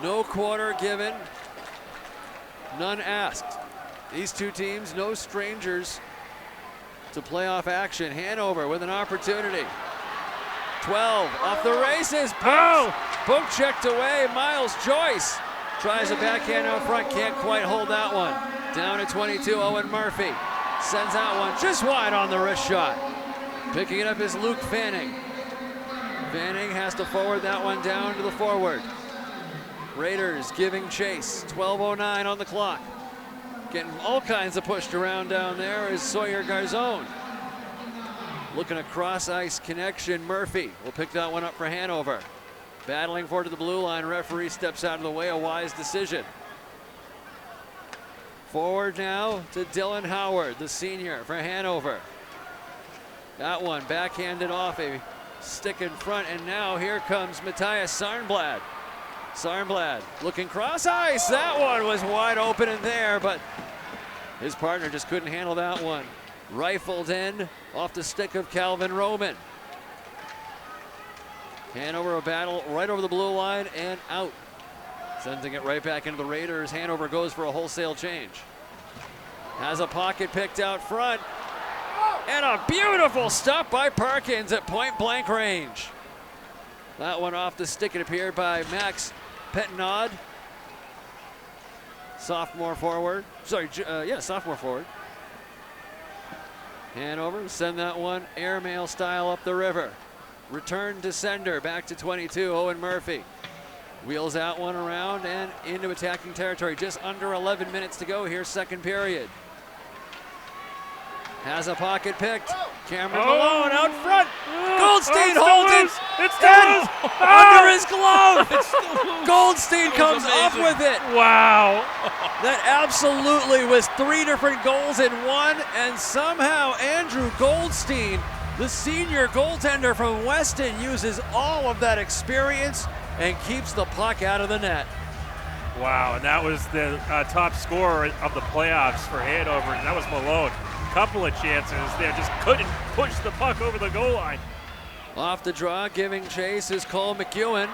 No quarter given, none asked. These two teams, no strangers to playoff action. Hanover with an opportunity. 12 off the races. Poke checked away. Miles Joyce tries a backhand out front, can't quite hold that one. Down at 22, Owen Murphy sends that one just wide on the wrist shot. Picking it up is Luke Fanning. Fanning has to forward that one down to the forward. Raiders giving chase, 12:09 on the clock. Getting all kinds of pushed around down there is Sawyer Garzone. Looking a cross-ice connection, Murphy will pick that one up for Hanover. Battling for it to the blue line, referee steps out of the way, a wise decision. Forward now to Dylan Howard, the senior for Hanover. That one backhanded off a stick in front, and now here comes Matthias Sarnblad. Sarnblad looking cross ice. That one was wide open in there, but his partner just couldn't handle that one. Rifled in off the stick of Calvin Roman. Hanover a battle right over the blue line and out. Sending it right back into the Raiders. Hanover goes for a wholesale change. Has a pocket picked out front. And a beautiful stop by Perkins at point blank range. That one off the stick, it appeared, by Max Pettenod. Sophomore forward. Sophomore forward. Hanover send that one airmail style up the river. Return to sender, back to 22, Owen Murphy. Wheels that one around and into attacking territory. Just under 11 minutes to go here, second period. Has a pocket picked. Cameron Malone out front. Goldstein holds it. It's still under his glove. Goldstein comes up with it. Wow. That absolutely was 3 different goals in one, and somehow Andrew Goldstein, the senior goaltender from Weston, uses all of that experience and keeps the puck out of the net. Wow, and that was the top scorer of the playoffs for Hanover, and that was Malone. Couple of chances there, just couldn't push the puck over the goal line. Off the draw, giving chase is Cole McEwen.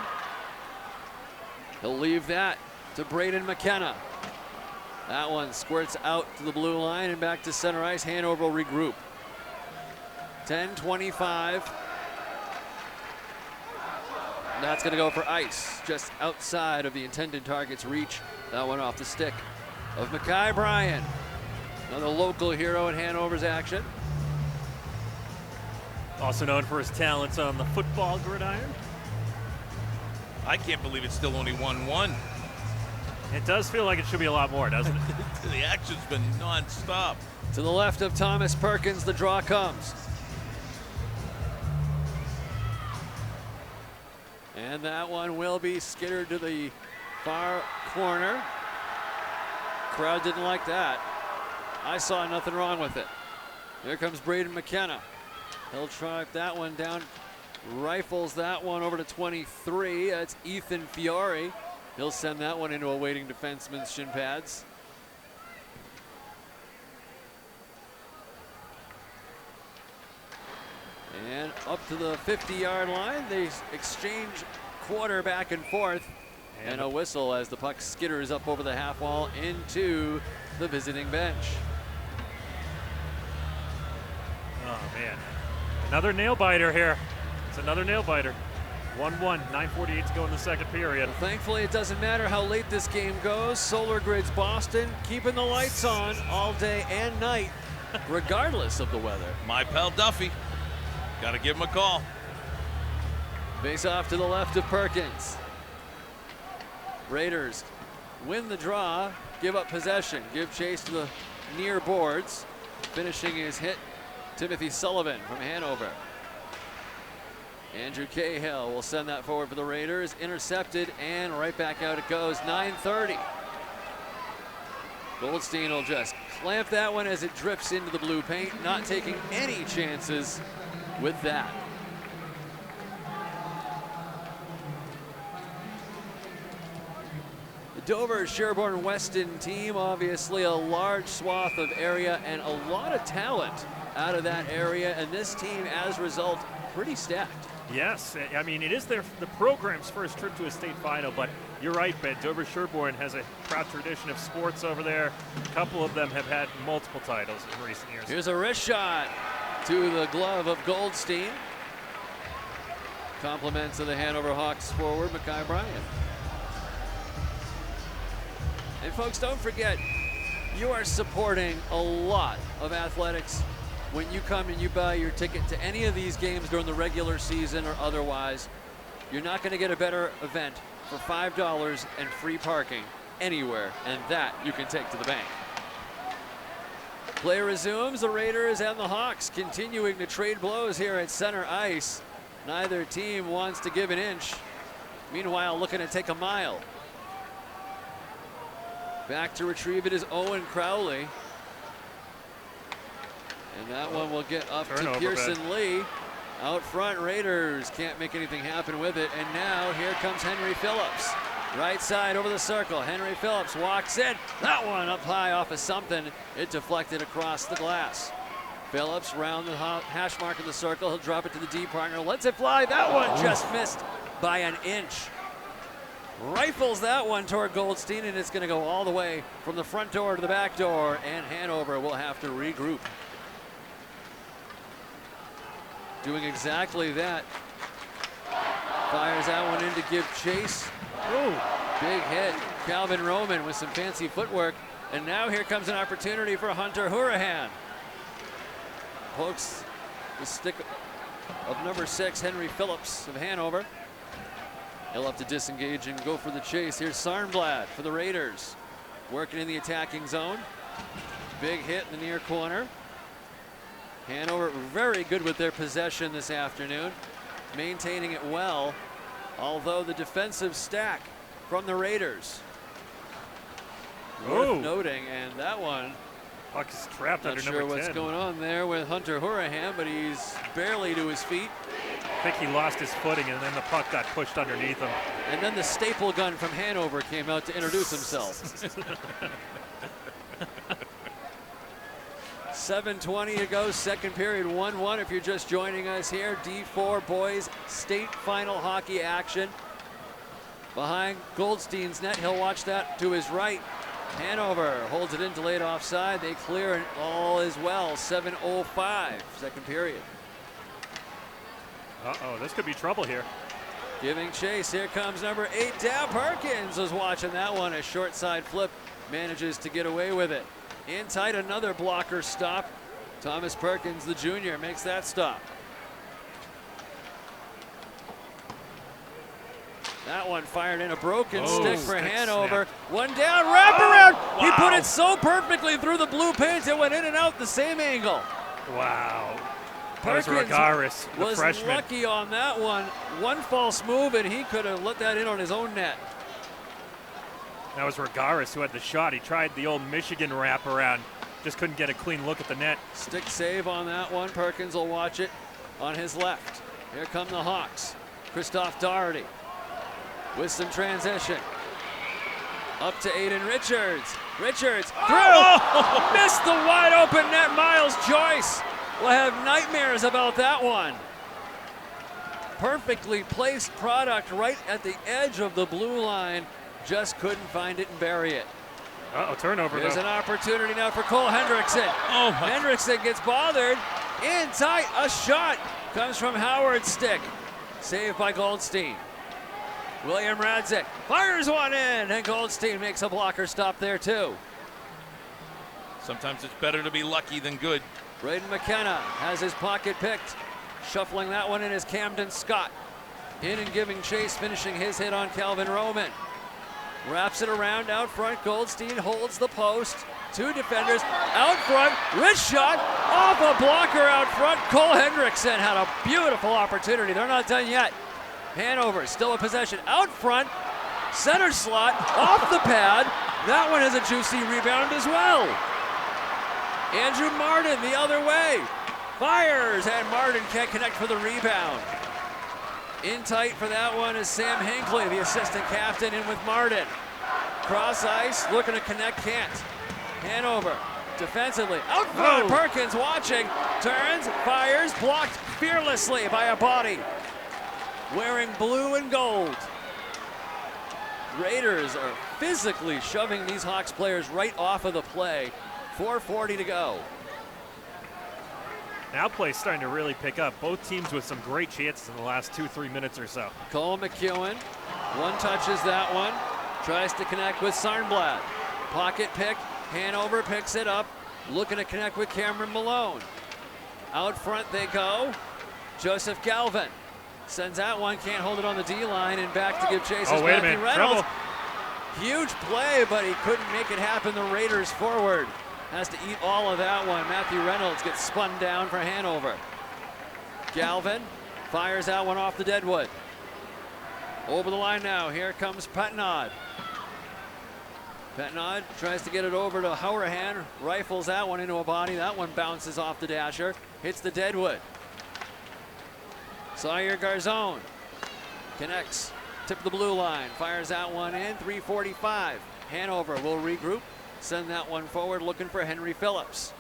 He'll leave that to Braden McKenna. That one squirts out to the blue line and back to center ice. Hanover will regroup. 10:25. That's going to go for ice, just outside of the intended target's reach. That one off the stick of Mackay Bryan. Another local hero in Hanover's action. Also known for his talents on the football gridiron. I can't believe it's still only 1-1. It does feel like it should be a lot more, doesn't it? The action's been non-stop. To the left of Thomas Perkins, the draw comes. And that one will be skittered to the far corner. Crowd didn't like that. I saw nothing wrong with it. Here comes Braden McKenna. He'll drive that one down. Rifles that one over to 23. That's Ethan Fiore. He'll send that one into a waiting defenseman's shin pads. And up to the 50-yard line. They exchange quarter back and forth. And a whistle as the puck skitters up over the half wall into the visiting bench. Oh, man. Another nail-biter here. It's another nail-biter. 1-1, 9:48 to go in the second period. Well, thankfully, it doesn't matter how late this game goes. Solar Grid's Boston keeping the lights on all day and night, regardless of the weather. My pal Duffy. Got to give him a call. Face off to the left of Perkins. Raiders win the draw, give up possession, give chase to the near boards. Finishing his hit, Timothy Sullivan from Hanover. Andrew Cahill will send that forward for the Raiders. Intercepted and right back out it goes. 9:30. Goldstein will just clamp that one as it drifts into the blue paint, not taking any chances with that. The Dover-Sherborne-Weston team, obviously a large swath of area and a lot of talent out of that area, and this team, as a result, pretty stacked. Yes, I mean, it is the program's first trip to a state final, but you're right, Ben. Dover-Sherborne has a proud tradition of sports over there. A couple of them have had multiple titles in recent years. Here's a wrist shot to the glove of Goldstein. Compliments of the Hanover Hawks forward, Mackay Bryan. And folks, don't forget, you are supporting a lot of athletics when you come and you buy your ticket to any of these games during the regular season or otherwise. You're not going to get a better event for $5 and free parking anywhere, and that you can take to the bank. Play resumes. The Raiders and the Hawks continuing to trade blows here at center ice. Neither team wants to give an inch. Meanwhile, looking to take a mile. Back to retrieve it is Owen Crowley. And that one will get up to Pearson Lee. Out front, Raiders can't make anything happen with it. And now here comes Henry Phillips. Right side over the circle. Henry Phillips walks in. That one up high off of something. It deflected across the glass. Phillips round the hash mark of the circle. He'll drop it to the D partner. Lets it fly. That one just missed by an inch. Rifles that one toward Goldstein, and it's going to go all the way from the front door to the back door, and Hanover will have to regroup. Doing exactly that. Fires that one in to give chase. Ooh. Big hit. Calvin Roman with some fancy footwork. And now here comes an opportunity for Hunter Hurahan. Pokes the stick of number 6, Henry Phillips of Hanover. He'll have to disengage and go for the chase. Here's Sarnblad for the Raiders. Working in the attacking zone. Big hit in the near corner. Hanover very good with their possession this afternoon, maintaining it well, although the defensive stack from the Raiders worth noting, and that one, puck is trapped under number 10. Not sure what's going on there with Hunter Hurahan, but he's barely to his feet. I think he lost his footing, and then the puck got pushed underneath him. And then the staple gun from Hanover came out to introduce himself. 7:20 to go, second period, 1-1. If you're just joining us here, D4 boys state final hockey action. Behind Goldstein's net, he'll watch that to his right. Hanover holds it in, delayed offside. They clear and all is well. 7:05, second period. Uh-oh, this could be trouble here. Giving chase, here comes number 8, Dab Perkins was watching that one. A short side flip, manages to get away with it. In tight, another blocker stop. Thomas Perkins, the junior, makes that stop. That one fired in, a broken stick for Hanover. Snap. One down, wraparound. Wow. He put it so perfectly through the blue paint, it went in and out the same angle. Wow. Perkins Regaris, the was freshman. lucky on that one. One false move, and he could have let that in on his own net. That was Regaris who had the shot. He tried the old Michigan wraparound. Just couldn't get a clean look at the net. Stick save on that one. Perkins will watch it on his left. Here come the Hawks. Christoph Doherty with some transition. Up to Aiden Richards. Richards through. Missed the wide open net. Miles Joyce will have nightmares about that one. Perfectly placed product right at the edge of the blue line. Just couldn't find it and bury it. Uh-oh, turnover. There's an opportunity now for Cole Hendrickson. Hendrickson gets bothered. In tight, a shot comes from Howard's stick. Saved by Goldstein. William Radzik fires one in, and Goldstein makes a blocker stop there too. Sometimes it's better to be lucky than good. Braden McKenna has his pocket picked. Shuffling that one in is Camden Scott. In and giving chase, finishing his hit on Calvin Roman. Wraps it around out front. Goldstein holds the post. Two defenders out front. Wrist shot off a blocker out front. Cole Hendrickson had a beautiful opportunity. They're not done yet. Hanover still in possession out front. Center slot off the pad. That one has a juicy rebound as well. Andrew Martin the other way. Fires, and Martin can't connect for the rebound. In tight for that one is Sam Hinckley, the assistant captain, in with Martin. Cross ice, looking to connect, can't. Hanover defensively, out front, Perkins watching, turns, fires, blocked fearlessly by a body. Wearing blue and gold. Raiders are physically shoving these Hawks players right off of the play. 4:40 to go. Now play's starting to really pick up. Both teams with some great chances in the last 2-3 minutes or so. Cole McEwen, one touches that one. Tries to connect with Sarnblad. Pocket pick, Hanover picks it up. Looking to connect with Cameron Malone. Out front they go. Joseph Galvin sends that one, can't hold it on the D-line, and back to give chase is Matthew Reynolds. Trouble. Huge play, but he couldn't make it happen. The Raiders forward has to eat all of that one. Matthew Reynolds gets spun down for Hanover. Galvin fires that one off the deadwood. Over the line now, here comes Petnod. Petnod tries to get it over to Howrahan, rifles that one into a body. That one bounces off the dasher, hits the deadwood. Sawyer Garzone connects, tip of the blue line, fires that one in, 3:45. Hanover will regroup, send that one forward, looking for Henry Phillips.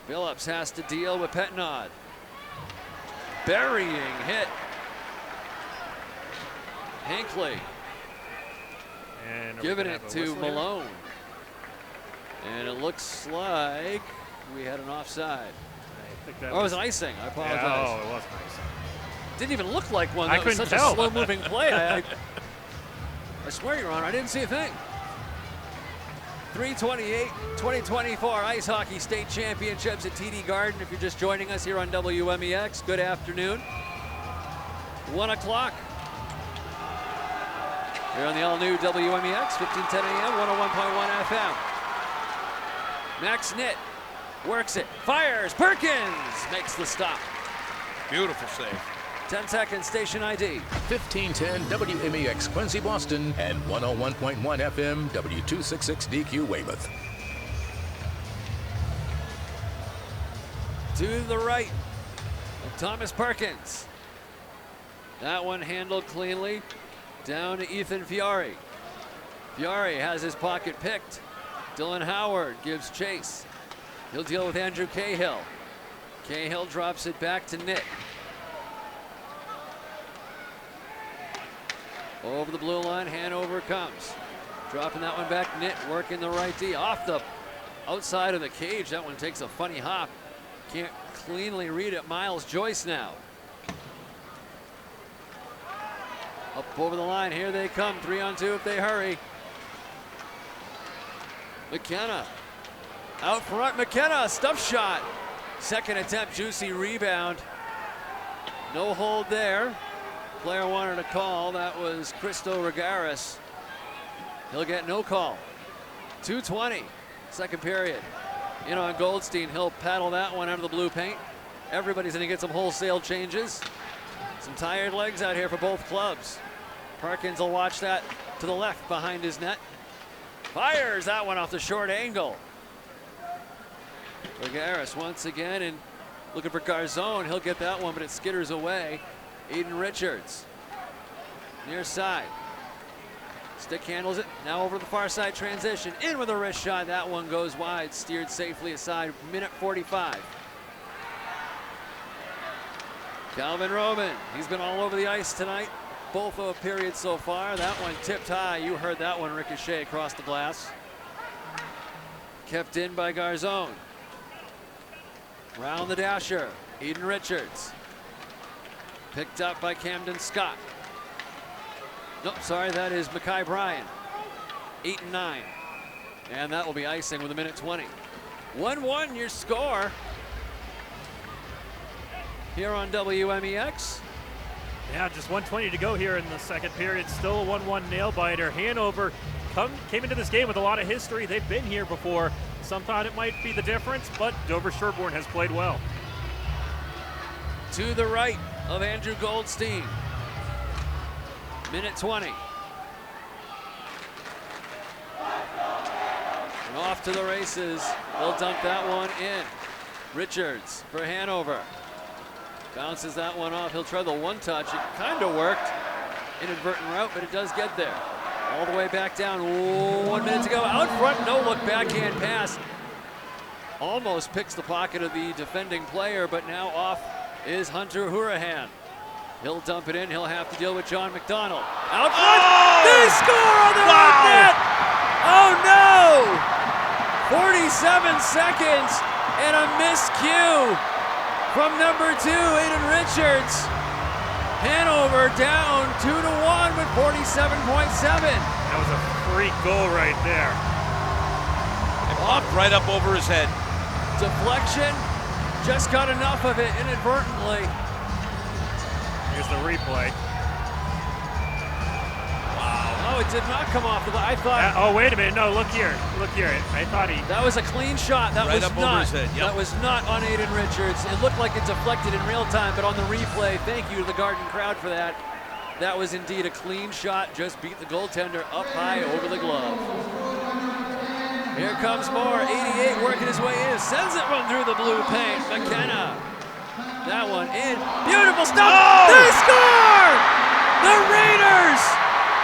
Phillips has to deal with Petnod. Burying hit. Hinckley and giving it to Malone. And it looks like we had an offside. I think that was an icing. I apologize. Yeah, it was an icing. didn't even look like one. I That was couldn't such tell. a slow-moving play. I swear, Your Honor, I didn't see a thing. 3:28, 2024 Ice Hockey State Championships at TD Garden. If you're just joining us here on WMEX, good afternoon. 1 o'clock. Here on the all-new WMEX, 1510 AM, 101.1 FM. Max Nitt works it, fires, Perkins makes the stop. Beautiful save. 10 seconds, station ID. 1510 WMEX Quincy, Boston, and 101.1 FM W266DQ Weymouth. To the right of Thomas Perkins. That one handled cleanly. Down to Ethan Fiore. Fiore has his pocket picked. Dylan Howard gives chase. He'll deal with Andrew Cahill. Cahill drops it back to Nitt. Over the blue line, Hanover comes. Dropping that one back, Nitt working the right D. Off the outside of the cage, that one takes a funny hop. Can't cleanly read it. Miles Joyce now. Up over the line, here they come, 3-on-2 if they hurry. McKenna, out front, McKenna, stuff shot. Second attempt, juicy rebound. No hold there. Player wanted a call, that was Cristo Regaris. He'll get no call. 2:20, second period. In on Goldstein, he'll paddle that one out of the blue paint. Everybody's gonna get some wholesale changes. Some tired legs out here for both clubs. Perkins will watch that to the left behind his net. Fires that one off the short angle. Regaris once again and looking for Garzone. He'll get that one, but it skitters away. Aiden Richards, near side. Stick handles it, now over the far side transition. In with a wrist shot, that one goes wide, steered safely aside, minute 45. Calvin Roman, he's been all over the ice tonight. Both of periods so far. That one tipped high. You heard that one ricochet across the glass. Kept in by Garzone. Round the dasher, Eden Richards. Picked up by Camden Scott. Nope, sorry, that is Mackay Bryan. 8-9. And that will be icing with a minute 20. 1-1 your score here on WMEX. Yeah, just 1:20 to go here in the second period. Still a 1-1 nail-biter. Hanover came into this game with a lot of history. They've been here before. Some thought it might be the difference, but Dover Sherborne has played well. To the right of Andrew Goldstein. Minute 20. And off to the races. They'll dump that one in. Richards for Hanover. Bounces that one off. He'll try the one touch. It kind of worked. Inadvertent route, but it does get there. All the way back down. 1 minute to go. Out front, no look backhand pass. Almost picks the pocket of the defending player, but now off is Hunter Hurahan. He'll dump it in. He'll have to deal with John McDonald. Out front. Oh! They score on the right net. Oh no! 47 seconds and a miscue from number 2, Aiden Richards. Hanover down 2-1 with 47.7. That was a freak goal right there. It popped right up over his head. Deflection, just got enough of it inadvertently. Here's the replay. Wow. Oh, it did not come off the. I thought. Oh, wait a minute. No, look here. Look here. I thought he. That was a clean shot. That right was up not. Over his head. Yep. That was not on Aiden Richards. It looked like it deflected in real time, but on the replay, thank you to the Garden crowd for that. That was indeed a clean shot. Just beat the goaltender up high over the glove. Here comes more. 88 working his way in. Sends it one through the blue paint. McKenna. That one in. Beautiful stuff. Oh! They score! The Raiders!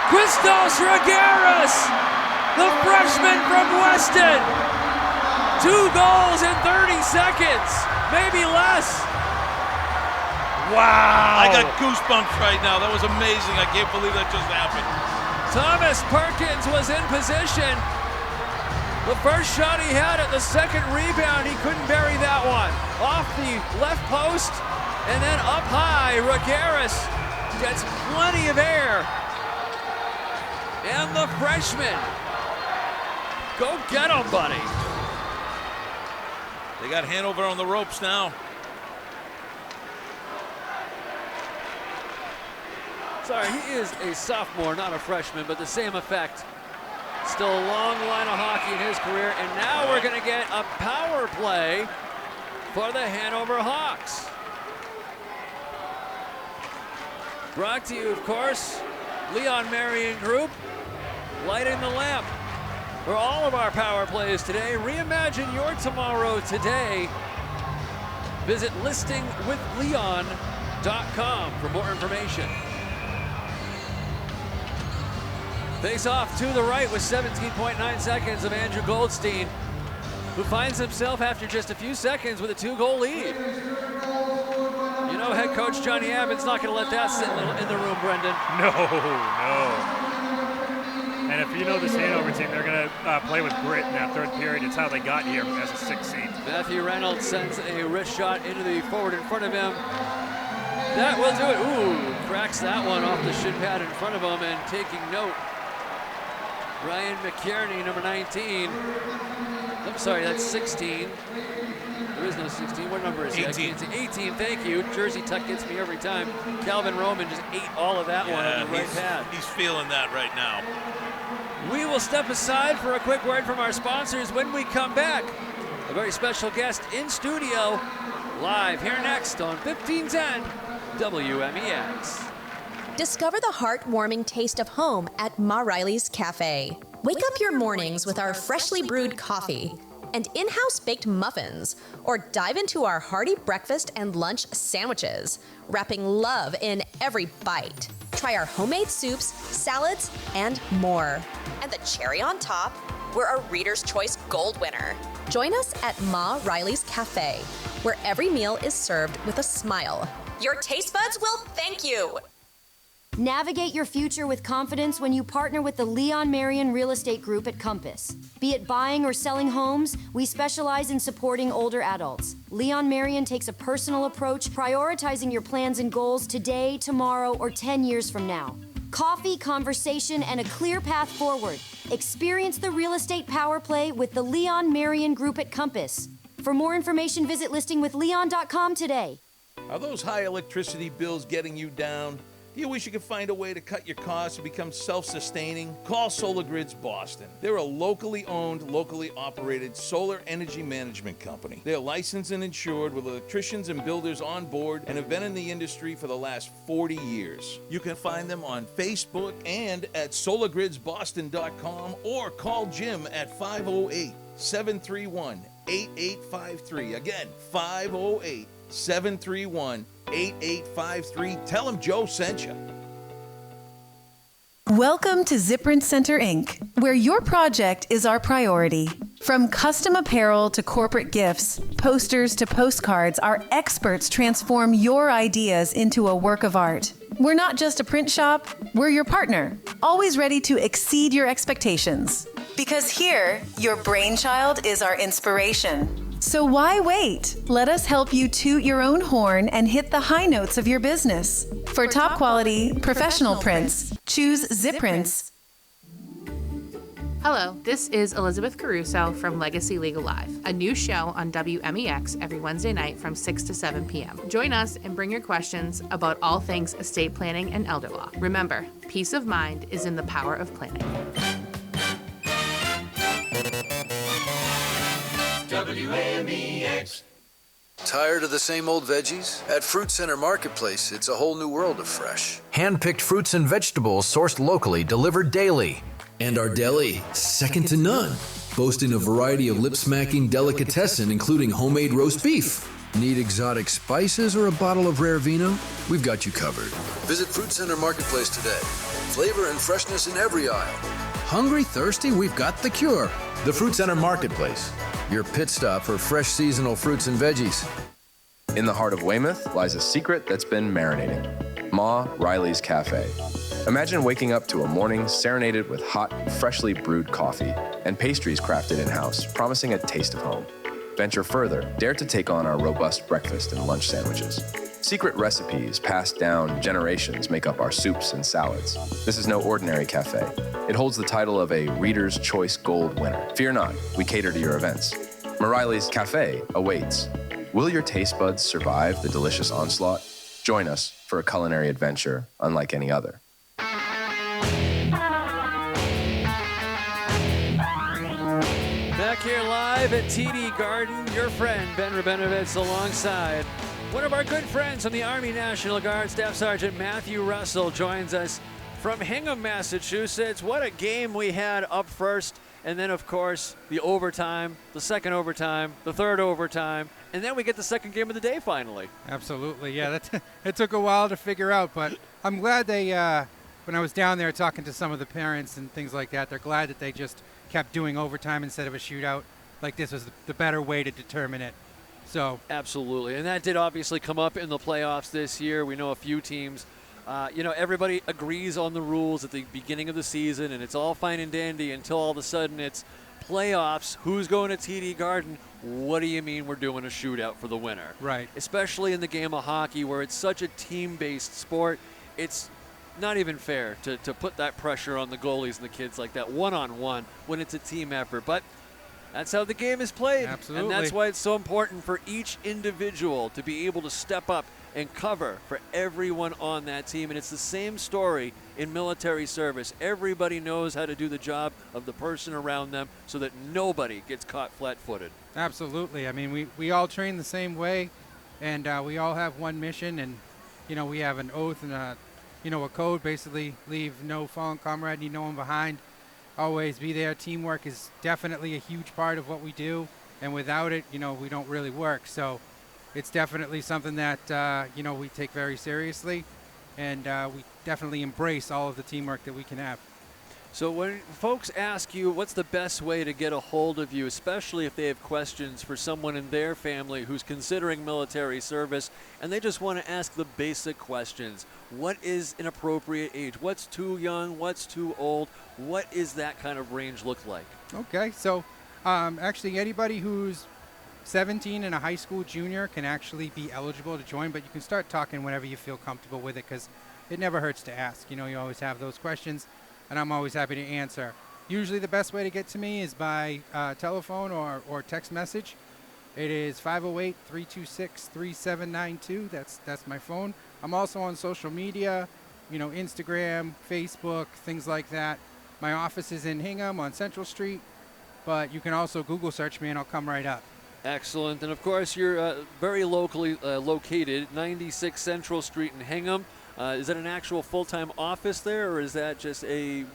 Christos Regaris, the freshman from Weston. 2 goals in 30 seconds, maybe less. Wow! I got goosebumps right now. That was amazing. I can't believe that just happened. Thomas Perkins was in position. The first shot he had at the second rebound, he couldn't bury that one. Off the left post, And then up high, Ragaris gets plenty of air. And the freshman. Go get him, buddy. They got Hanover on the ropes now. Sorry, he is a sophomore, not a freshman, but the same effect. Still a long line of hockey in his career, and now we're going to get a power play for the Hanover Hawks. Brought to you, of course, Leon Marion Group, lighting the lamp for all of our power plays today. Reimagine your tomorrow today. Visit listingwithleon.com for more information. Face off to the right with 17.9 seconds of Andrew Goldstein, who finds himself after just a few seconds with a 2-goal lead. You know, head coach Johnny Abbott not going to let that sit in the room, Brendan. No. And if you know this Hanover team, they're going to play with grit in that third period. It's how they got here as a 6th seed. Matthew Reynolds sends a wrist shot into the forward in front of him. That will do it. Ooh, cracks that one off the shin pad in front of him, and taking note, Ryan McKierney, number 19. I'm sorry, that's 16. There is no 16. What number is he? 18. 18, thank you. Jersey tuck gets me every time. Calvin Roman just ate all of that one on the right pad. He's feeling that right now. We will step aside for a quick word from our sponsors. When we come back, a very special guest in studio, live here next on 1510 WMEX. Discover the heartwarming taste of home at Ma Riley's Cafe. Wake up your mornings with our freshly brewed coffee and in-house baked muffins, or dive into our hearty breakfast and lunch sandwiches, wrapping love in every bite. Try our homemade soups, salads, and more. And the cherry on top, we're a Reader's Choice Gold winner. Join us at Ma Riley's Cafe, where every meal is served with a smile. Your taste buds will thank you. Navigate your future with confidence when you partner with the Leon Marion Real Estate Group at Compass. Be it buying or selling homes, we specialize in supporting older adults. Leon Marion takes a personal approach, prioritizing your plans and goals today, tomorrow, or 10 years from now. Coffee, conversation, and a clear path forward. Experience the real estate power play with the Leon Marion Group at Compass. For more information, visit listingwithleon.com today. Are those high electricity bills getting you down? Do you wish you could find a way to cut your costs and become self-sustaining? Call Solar Grids Boston. They're a locally owned, locally operated solar energy management company. They're licensed and insured with electricians and builders on board and have been in the industry for the last 40 years. You can find them on Facebook and at solargridsboston.com, or call Jim at 508-731-8853. Again, 508-731-8853. Tell them Joe sent you. Welcome to Zipprint Center, Inc., where your project is our priority. From custom apparel to corporate gifts, posters to postcards, our experts transform your ideas into a work of art. We're not just a print shop, we're your partner, always ready to exceed your expectations. Because here, your brainchild is our inspiration. So why wait? Let us help you toot your own horn and hit the high notes of your business. For top quality, professional prints, choose Zipprints. Hello, this is Elizabeth Caruso from Legacy Legal Live, a new show on WMEX every Wednesday night from 6 to 7 p.m. Join us and bring your questions about all things estate planning and elder law. Remember, peace of mind is in the power of planning. WMEX. Tired of the same old veggies? At Fruit Center Marketplace, it's a whole new world of fresh. Hand-picked fruits and vegetables sourced locally, delivered daily. And our deli, second to none, boasting a variety of lip-smacking delicatessen, including homemade roast beef. Need exotic spices or a bottle of rare vino? We've got you covered. Visit Fruit Center Marketplace today. Flavor and freshness in every aisle. Hungry, thirsty? We've got the cure. The Fruit Center Marketplace, your pit stop for fresh seasonal fruits and veggies. In the heart of Weymouth lies a secret that's been marinating. Ma Riley's Cafe. Imagine waking up to a morning serenaded with hot, freshly brewed coffee and pastries crafted in-house, promising a taste of home. Venture further, dare to take on our robust breakfast and lunch sandwiches. Secret recipes passed down generations make up our soups and salads. This is no ordinary cafe. It holds the title of a Reader's Choice Gold winner. Fear not, we cater to your events. O'Reilly's Cafe awaits. Will your taste buds survive the delicious onslaught? Join us for a culinary adventure unlike any other. Back here live at TD Garden, your friend Ben Rabinovitz alongside one of our good friends from the Army National Guard, Staff Sergeant Matthew Russell joins us from Hingham, Massachusetts. What a game we had up first. And then, of course, the overtime, the second overtime, the third overtime, and then we get the second game of the day finally. Absolutely, yeah. It took a while to figure out, but I'm glad they, when I was down there talking to some of the parents and things like that, they're glad that they just kept doing overtime instead of a shootout. Like this was the better way to determine it. So absolutely, and that did obviously come up in the playoffs this year. We know a few teams. Everybody agrees on the rules at the beginning of the season, and it's all fine and dandy until all of a sudden it's playoffs. Who's going to TD Garden? What do you mean we're doing a shootout for the winner? Right. Especially in the game of hockey where it's such a team-based sport, it's not even fair to put that pressure on the goalies and the kids like that one-on-one when it's a team effort. But that's how the game is played. Absolutely. And that's why it's so important for each individual to be able to step up and cover for everyone on that team. And it's the same story in military service. Everybody knows how to do the job of the person around them so that nobody gets caught flat-footed. Absolutely. I mean, we all train the same way, and we all have one mission, and, we have an oath and a code, basically leave no fallen comrade, no one behind. Always be there. Teamwork is definitely a huge part of what we do, and without it, we don't really work. So it's definitely something that, we take very seriously, and we definitely embrace all of the teamwork that we can have. So when folks ask you what's the best way to get a hold of you, especially if they have questions for someone in their family who's considering military service and they just want to ask the basic questions, what is an appropriate age? What's too young? What's too old? What is that kind of range look like? Okay, so actually anybody who's 17 and a high school junior can actually be eligible to join, but you can start talking whenever you feel comfortable with it because it never hurts to ask. You always have those questions, and I'm always happy to answer. Usually the best way to get to me is by telephone or text message. It is 508-326-3792. That's my phone. I'm also on social media, Instagram, Facebook, things like that. My office is in Hingham on Central Street, but you can also Google search me and I'll come right up. Excellent. And, of course, you're very locally located, 96 Central Street in Hingham. Is that an actual full-time office there, or is that just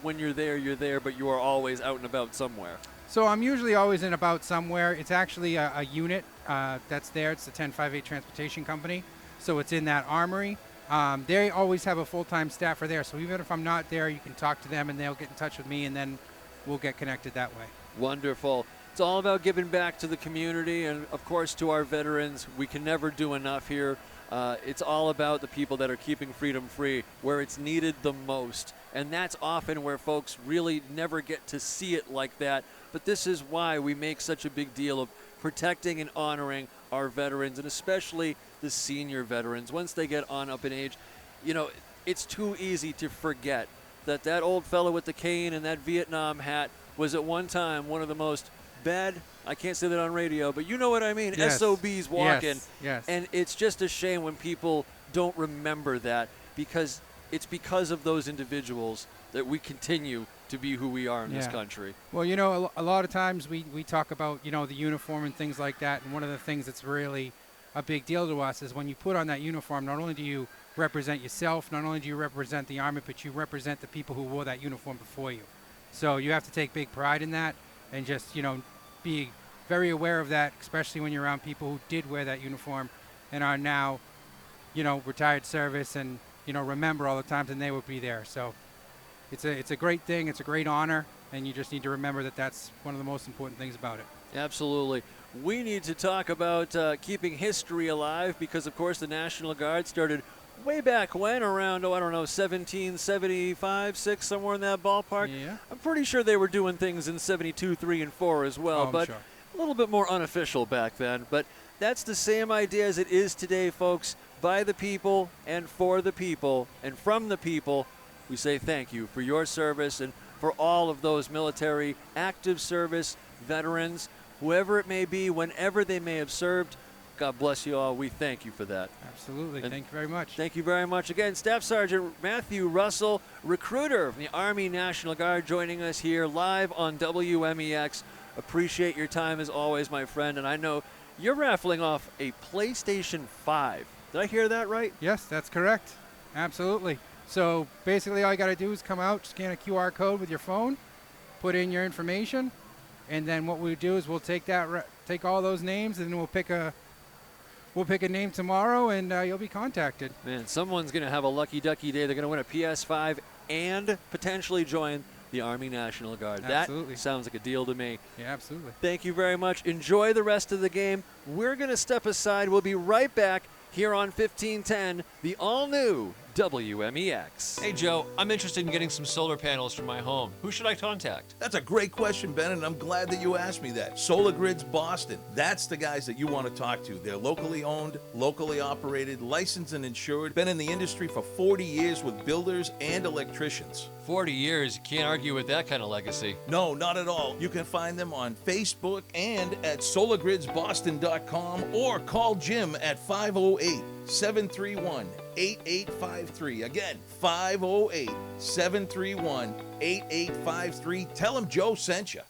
when you're there, but you are always out and about somewhere? So I'm usually always in about somewhere. It's actually a unit that's there. It's the 1058 Transportation Company. So it's in that armory. They always have a full-time staffer there. So even if I'm not there, you can talk to them, and they'll get in touch with me, and then we'll get connected that way. Wonderful. It's all about giving back to the community and, of course, to our veterans. We can never do enough here. It's all about the people that are keeping freedom free where it's needed the most. And that's often where folks really never get to see it like that. But this is why we make such a big deal of protecting and honoring our veterans, and especially the senior veterans. Once they get on up in age, it's too easy to forget that old fellow with the cane and that Vietnam hat was at one time one of the most bad, I can't say that on radio, but you know what I mean, yes. SOBs walking. Yes. And it's just a shame when people don't remember that, because it's because of those individuals that we continue to be who we are in this country. Well, a lot of times we talk about, the uniform and things like that, and one of the things that's really a big deal to us is when you put on that uniform, not only do you represent yourself, not only do you represent the Army, but you represent the people who wore that uniform before you. So you have to take big pride in that and just, be very aware of that, especially when you're around people who did wear that uniform and are now, retired service and, remember all the times and they would be there. So it's a great thing. It's a great honor, and you just need to remember that that's one of the most important things about it. Absolutely. We need to talk about keeping history alive because, of course, the National Guard started way back when, around, 1775, 6, somewhere in that ballpark. Yeah. I'm pretty sure they were doing things in 72, 3, and 4 as well, but sure. A little bit more unofficial back then. But that's the same idea as it is today, folks. by the people and for the people and from the people. We say thank you for your service and for all of those military active service veterans, whoever it may be, whenever they may have served. God bless you all. We thank you for that. Absolutely. And thank you very much. Thank you very much again. Staff Sergeant Matthew Russell, recruiter from the Army National Guard, joining us here live on WMEX. Appreciate your time as always, my friend. And I know you're raffling off a PlayStation 5. Did I hear that right? Yes, that's correct. Absolutely. So basically all you got to do is come out, scan a QR code with your phone, put in your information, and then what we do is we'll take all those names, and then we'll pick a name tomorrow, and you'll be contacted. Man, someone's going to have a lucky ducky day. They're going to win a PS5 and potentially join the Army National Guard. Absolutely. That sounds like a deal to me. Yeah, absolutely. Thank you very much. Enjoy the rest of the game. We're going to step aside. We'll be right back here on 1510, the all-new WMEX. Hey, Joe, I'm interested in getting some solar panels for my home. Who should I contact? That's a great question, Ben, and I'm glad that you asked me that. Solar Grids Boston. That's the guys that you want to talk to. They're locally owned, locally operated, licensed and insured. Been in the industry for 40 years with builders and electricians. 40 years. You can't argue with that kind of legacy. No, not at all. You can find them on Facebook and at solargridsboston.com or call Jim at 508-731-8853. Again, 508-731-8853. Tell him Joe sent you.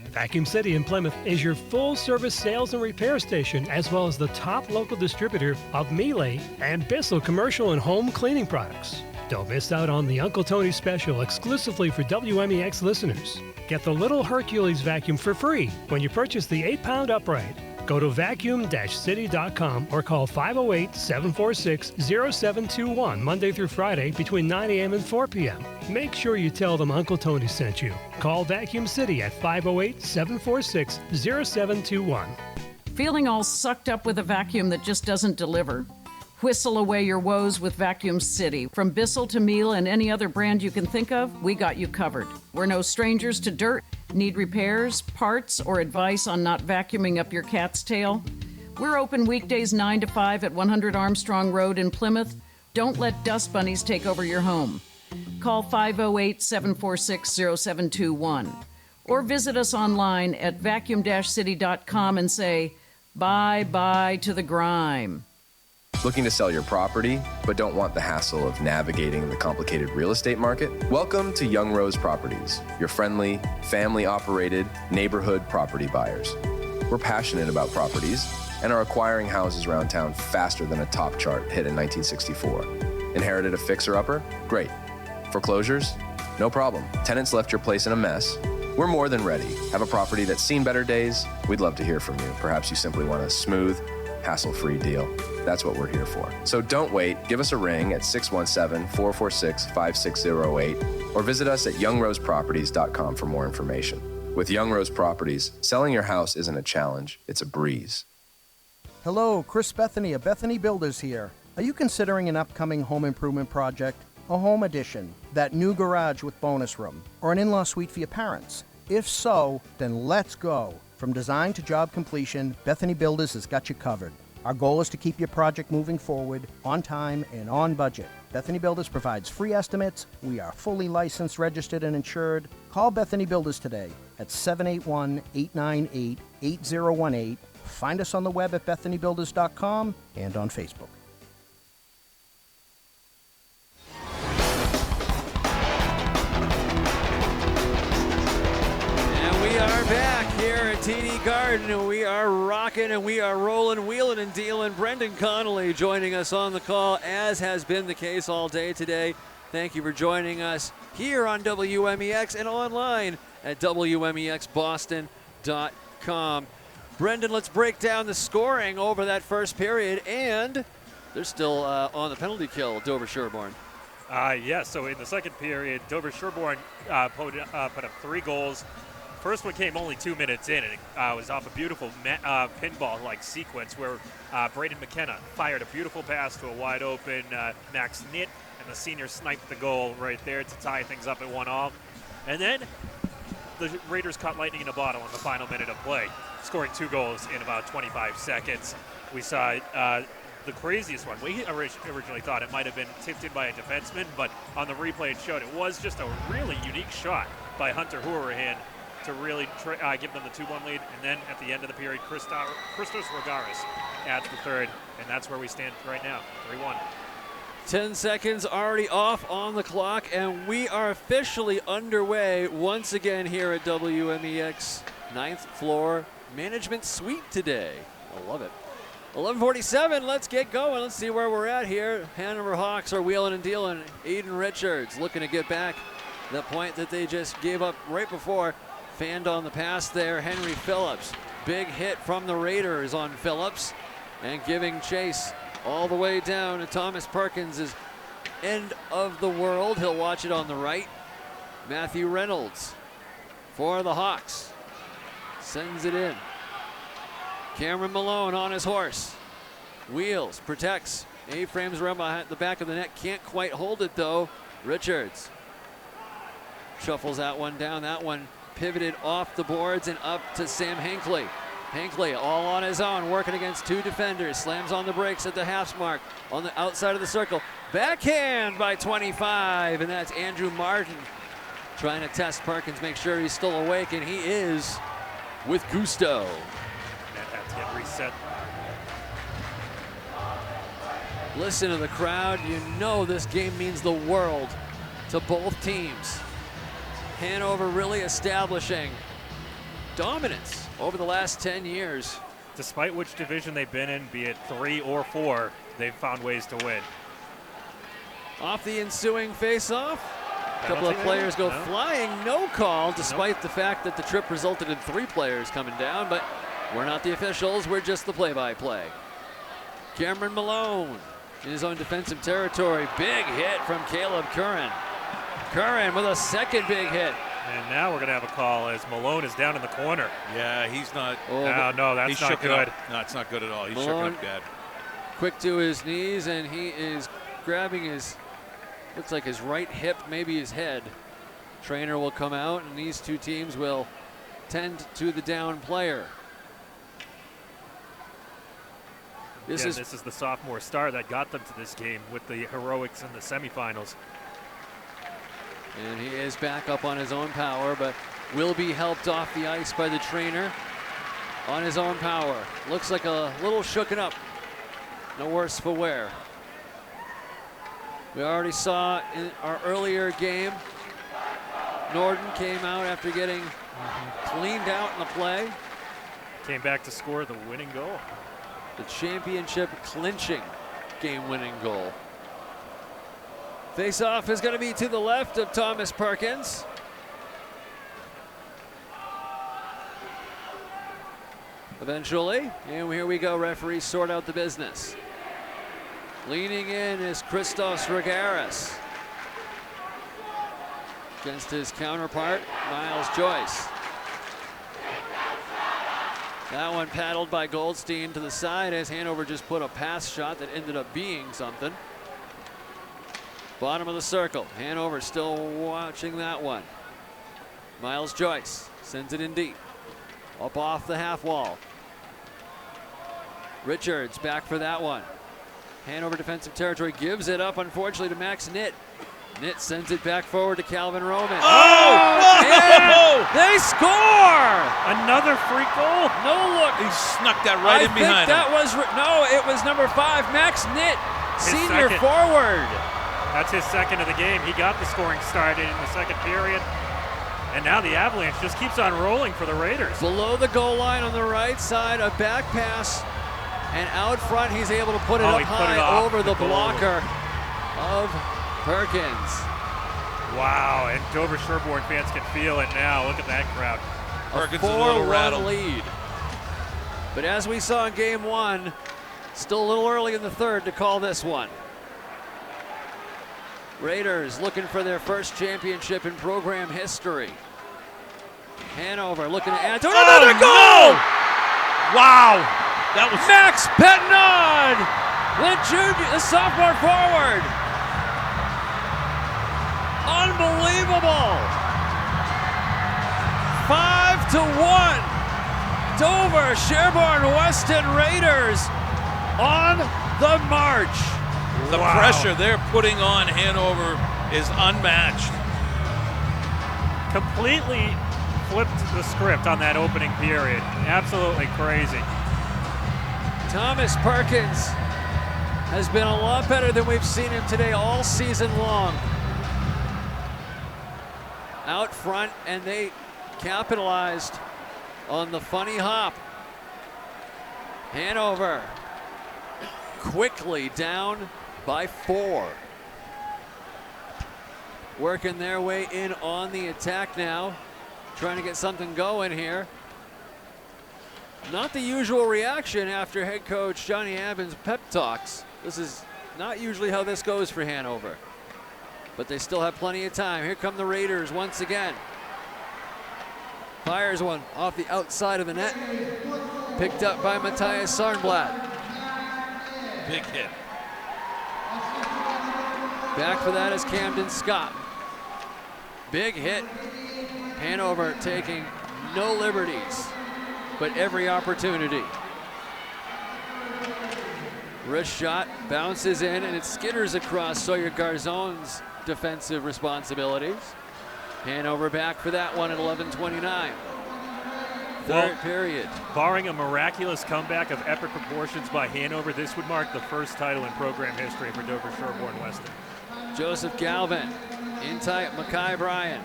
Vacuum City in Plymouth is your full-service sales and repair station, as well as the top local distributor of MIAA and Bissell commercial and home cleaning products. Don't miss out on the Uncle Tony special exclusively for WMEX listeners. Get the Little Hercules vacuum for free when you purchase the 8-pound upright. Go to vacuum-city.com or call 508-746-0721 Monday through Friday between 9 a.m. and 4 p.m. Make sure you tell them Uncle Tony sent you. Call Vacuum City at 508-746-0721. Feeling all sucked up with a vacuum that just doesn't deliver? Whistle away your woes with Vacuum City. From Bissell to Miele and any other brand you can think of, we got you covered. We're no strangers to dirt. Need repairs, parts, or advice on not vacuuming up your cat's tail? We're open weekdays 9 to 5 at 100 Armstrong Road in Plymouth. Don't let dust bunnies take over your home. Call 508-746-0721 or visit us online at vacuum-city.com and say, bye-bye to the grime. Looking to sell your property, but don't want the hassle of navigating the complicated real estate market? Welcome to Young Rose Properties, your friendly, family-operated neighborhood property buyers. We're passionate about properties and are acquiring houses around town faster than a top chart hit in 1964. Inherited a fixer-upper? Great. Foreclosures? No problem. Tenants left your place in a mess? We're more than ready. Have a property that's seen better days? We'd love to hear from you. Perhaps you simply want a smooth, hassle-free deal. That's what we're here for. So don't wait. Give us a ring at 617-446-5608 or visit us at youngroseproperties.com for more information. With Young Rose Properties, selling your house isn't a challenge, it's a breeze. Hello, Chris Bethany of Bethany Builders here. Are you considering an upcoming home improvement project? A home addition, that new garage with bonus room, or an in-law suite for your parents? If so, then let's go. From design to job completion, Bethany Builders has got you covered. Our goal is to keep your project moving forward, on time and on budget. Bethany Builders provides free estimates. We are fully licensed, registered, and insured. Call Bethany Builders today at 781-898-8018. Find us on the web at bethanybuilders.com and on Facebook. TD Garden, and we are rocking and we are rolling, wheeling and dealing. Brendan Connelly joining us on the call, as has been the case all day today. Thank you for joining us here on WMEX and online at WMEXBoston.com. Brendan, let's break down the scoring over that first period, and they're still on the penalty kill, Dover Sherborne. So in the second period, Dover Sherborne put up 3 goals. First one came only 2 minutes in, and it was off a beautiful pinball-like sequence where Braden McKenna fired a beautiful pass to a wide-open Max Nitt, and the senior sniped the goal right there to tie things up at 1-1. And then the Raiders caught lightning in a bottle in the final minute of play, scoring 2 goals in about 25 seconds. We saw the craziest one. We originally thought it might have been tipped in by a defenseman, but on the replay it showed it was just a really unique shot by Hunter Houlihan to really give them the 2-1 lead. And then at the end of the period, Christos Rogaris adds the third, and that's where we stand right now, 3-1. 10 seconds already off on the clock, and we are officially underway once again here at WMEX 9th floor management suite today. I love it. 11:47, let's get going. Let's see where we're at here. Hanover Hawks are wheeling and dealing. Eden Richards looking to get back the point that they just gave up right before. Fanned on the pass there, Henry Phillips. Big hit from the Raiders on Phillips, and giving chase all the way down to Thomas Perkins' end of the world. He'll watch it on the right. Matthew Reynolds for the Hawks. Sends it in. Cameron Malone on his horse. Wheels, protects. A-frames around behind the back of the net. Can't quite hold it though. Richards shuffles that one down. That one pivoted off the boards and up to Sam Hinckley. Hinckley all on his own, working against two defenders. Slams on the brakes at the half mark on the outside of the circle. Backhand by 25, and that's Andrew Martin trying to test Perkins, make sure he's still awake, and he is with gusto. That had to get reset. Listen to the crowd. You know this game means the world to both teams. Hanover really establishing dominance over the last 10 years. Despite which division they've been in, be it 3 or 4, they've found ways to win. Off the ensuing face-off, a couple of players go flying. No call, despite the fact that the trip resulted in 3 players coming down, but we're not the officials, we're just the play-by-play. Cameron Malone in his own defensive territory. Big hit from Caleb Curran. Curran with a second big hit. And now we're going to have a call as Malone is down in the corner. Yeah, he's not. Oh, no, that's not good. No, it's not good at all. He's Malone, shooken up bad. Quick to his knees, and he is grabbing his, looks like his right hip, maybe his head. Trainer will come out, and these two teams will tend to the down player. This is the sophomore star that got them to this game with the heroics in the semifinals. And he is back up on his own power, but will be helped off the ice by the trainer on his own power. Looks like a little shooken up. No worse for wear. We already saw in our earlier game, Norden came out after getting cleaned out in the play. Came back to score the winning goal. The championship clinching game-winning goal. Face-off is going to be to the left of Thomas Perkins. Eventually, and here we go, referees sort out the business. Leaning in is Christos Rogaris against his counterpart, Miles Joyce. That one paddled by Goldstein to the side as Hanover just put a pass shot that ended up being something. Bottom of the circle. Hanover still watching that one. Miles Joyce sends it in deep. Up off the half wall. Richards back for that one. Hanover defensive territory, gives it up unfortunately to Max Nitt. Nitt sends it back forward to Calvin Roman. Oh! They score! Another free goal? No look. He snuck that right in behind him. It was number 5, Max Nitt, senior forward. That's his second of the game. He got the scoring started in the second period. And now the Avalanche just keeps on rolling for the Raiders. Below the goal line on the right side, a back pass. And out front, he's able to put it up high over the blocker of Perkins. Wow, and Dover Sherborne fans can feel it now. Look at that crowd. Perkins is a little rattled. Lead. But as we saw in game 1, still a little early in the third to call this one. Raiders looking for their first championship in program history. Hanover looking to add to another goal! No! Wow! That was Max Petnod, the sophomore forward. Unbelievable. 5-1. Dover Sherborne Weston Raiders on The march. The pressure they're putting on Hanover is unmatched. Completely flipped the script on that opening period. Absolutely crazy. Thomas Perkins has been a lot better than we've seen him today all season long. Out front, and they capitalized on the funny hop. Hanover quickly down by 4. Working their way in on the attack now, trying to get something going here. Not the usual reaction after head coach Johnny Abbin's pep talks. This is not usually how this goes for Hanover. But they still have plenty of time. Here come the Raiders once again. Fires one off the outside of the net. Picked up by Matthias Sarnblatt. Big hit. Back for that is Camden Scott. Big hit. Hanover taking no liberties, but every opportunity. Wrist shot bounces in, and it skitters across Sawyer Garzon's defensive responsibilities. Hanover back for that one at 11:29. Third period. Barring a miraculous comeback of epic proportions by Hanover, this would mark the first title in program history for Dover Sherborne Weston. Joseph Galvin in tight. Mackay Bryan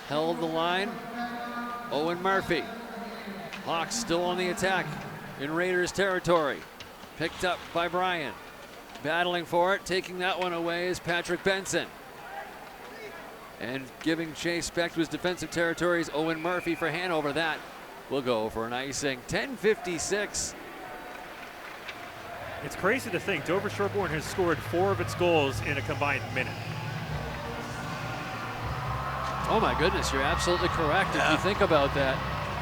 held the line. Owen Murphy. Hawks still on the attack in Raiders territory. Picked up by Bryan. Battling for it, taking that one away is Patrick Benson. And giving chase back to his defensive territories, Owen Murphy for Hanover. That will go for an icing. 10:56. It's crazy to think Dover Sherborne has scored 4 of its goals in a combined minute. Oh my goodness, you're absolutely correct if you think about that.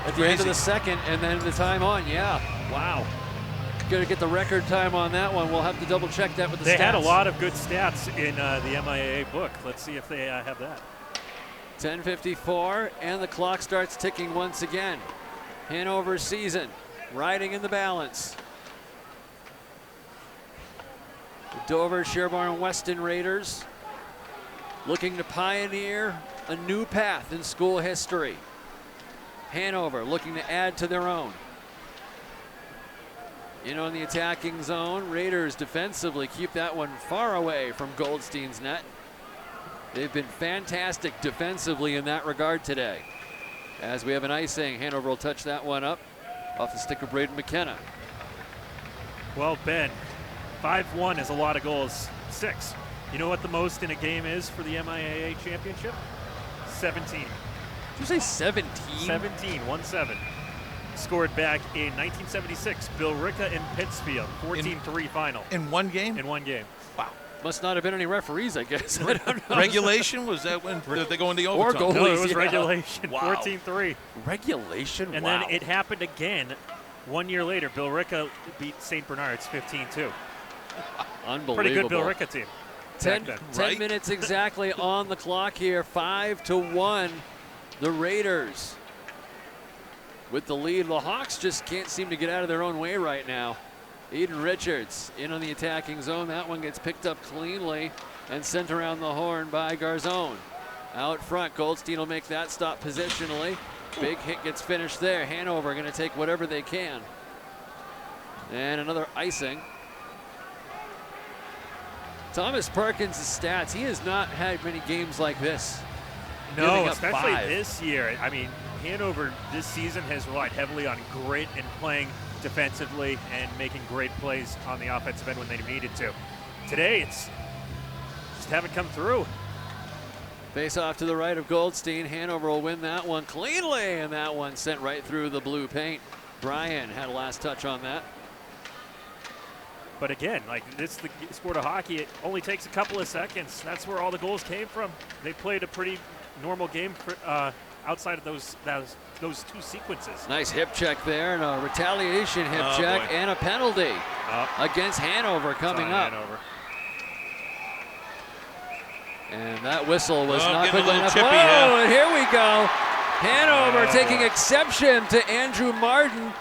At the end of the second and then the time on, yeah. Wow. Got to get the record time on that one. We'll have to double check that with the stats. They had a lot of good stats in the MIAA book. Let's see if they have that. 10:54, and the clock starts ticking once again. Hanover's season riding in the balance. The Dover Sherborne Weston Raiders looking to pioneer a new path in school history. Hanover looking to add to their own. In on the attacking zone, Raiders defensively keep that one far away from Goldstein's net. They've been fantastic defensively in that regard today. As we have an icing, Hanover will touch that one up off the stick of Braden McKenna. Well, Ben, 5-1 is a lot of goals. 6. You know what the most in a game is for the MIAA championship? 17. Did you say 17? 17, 1-7. Scored back in 1976, Bill Ricca in Pittsfield, 14-3 final. In one game? In one game. Wow. Must not have been any referees, I guess. I don't know. Regulation? Was that when they go into overtime? Or goalies, no, it was regulation, Wow. 14-3. Regulation? And wow. then it happened again 1 year later. Bill Ricca beat St. Bernard's 15-2. Unbelievable. Pretty good Bill Ricca team. 10 minutes exactly on the clock here. 5-1, the Raiders with the lead. The Hawks just can't seem to get out of their own way right now. Eden Richards in on the attacking zone. That one gets picked up cleanly and sent around the horn by Garzon. Out front, Goldstein will make that stop positionally. Big hit gets finished there. Hanover going to take whatever they can. And another icing. Thomas Perkins' stats, he has not had many games like this. No, especially this year. I mean, Hanover this season has relied heavily on grit and playing defensively and making great plays on the offensive end when they needed to. Today, it's just haven't come through. Face off to the right of Goldstein. Hanover will win that one cleanly, and that one sent right through the blue paint. Bryan had a last touch on that. But again, like this, the sport of hockey, it only takes a couple of seconds. That's where all the goals came from. They played a pretty normal game for, outside of those two sequences. Nice hip check there, and a retaliation hip check, and a penalty against Hanover coming up. Hanover. And that whistle was not good enough. chippy Whoa, and here we go. Hanover taking exception to Andrew Martin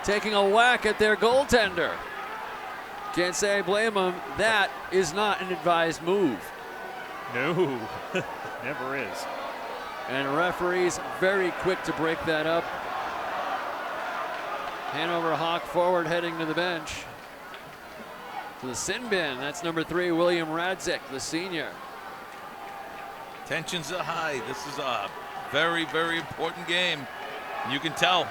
taking a whack at their goaltender. Can't say I blame him. That is not an advised move. No, never is. And referees very quick to break that up. Hanover Hawk forward heading to the bench. To the sin bin, that's number 3, William Radzik, the senior. Tensions are high. This is a very, very important game. You can tell.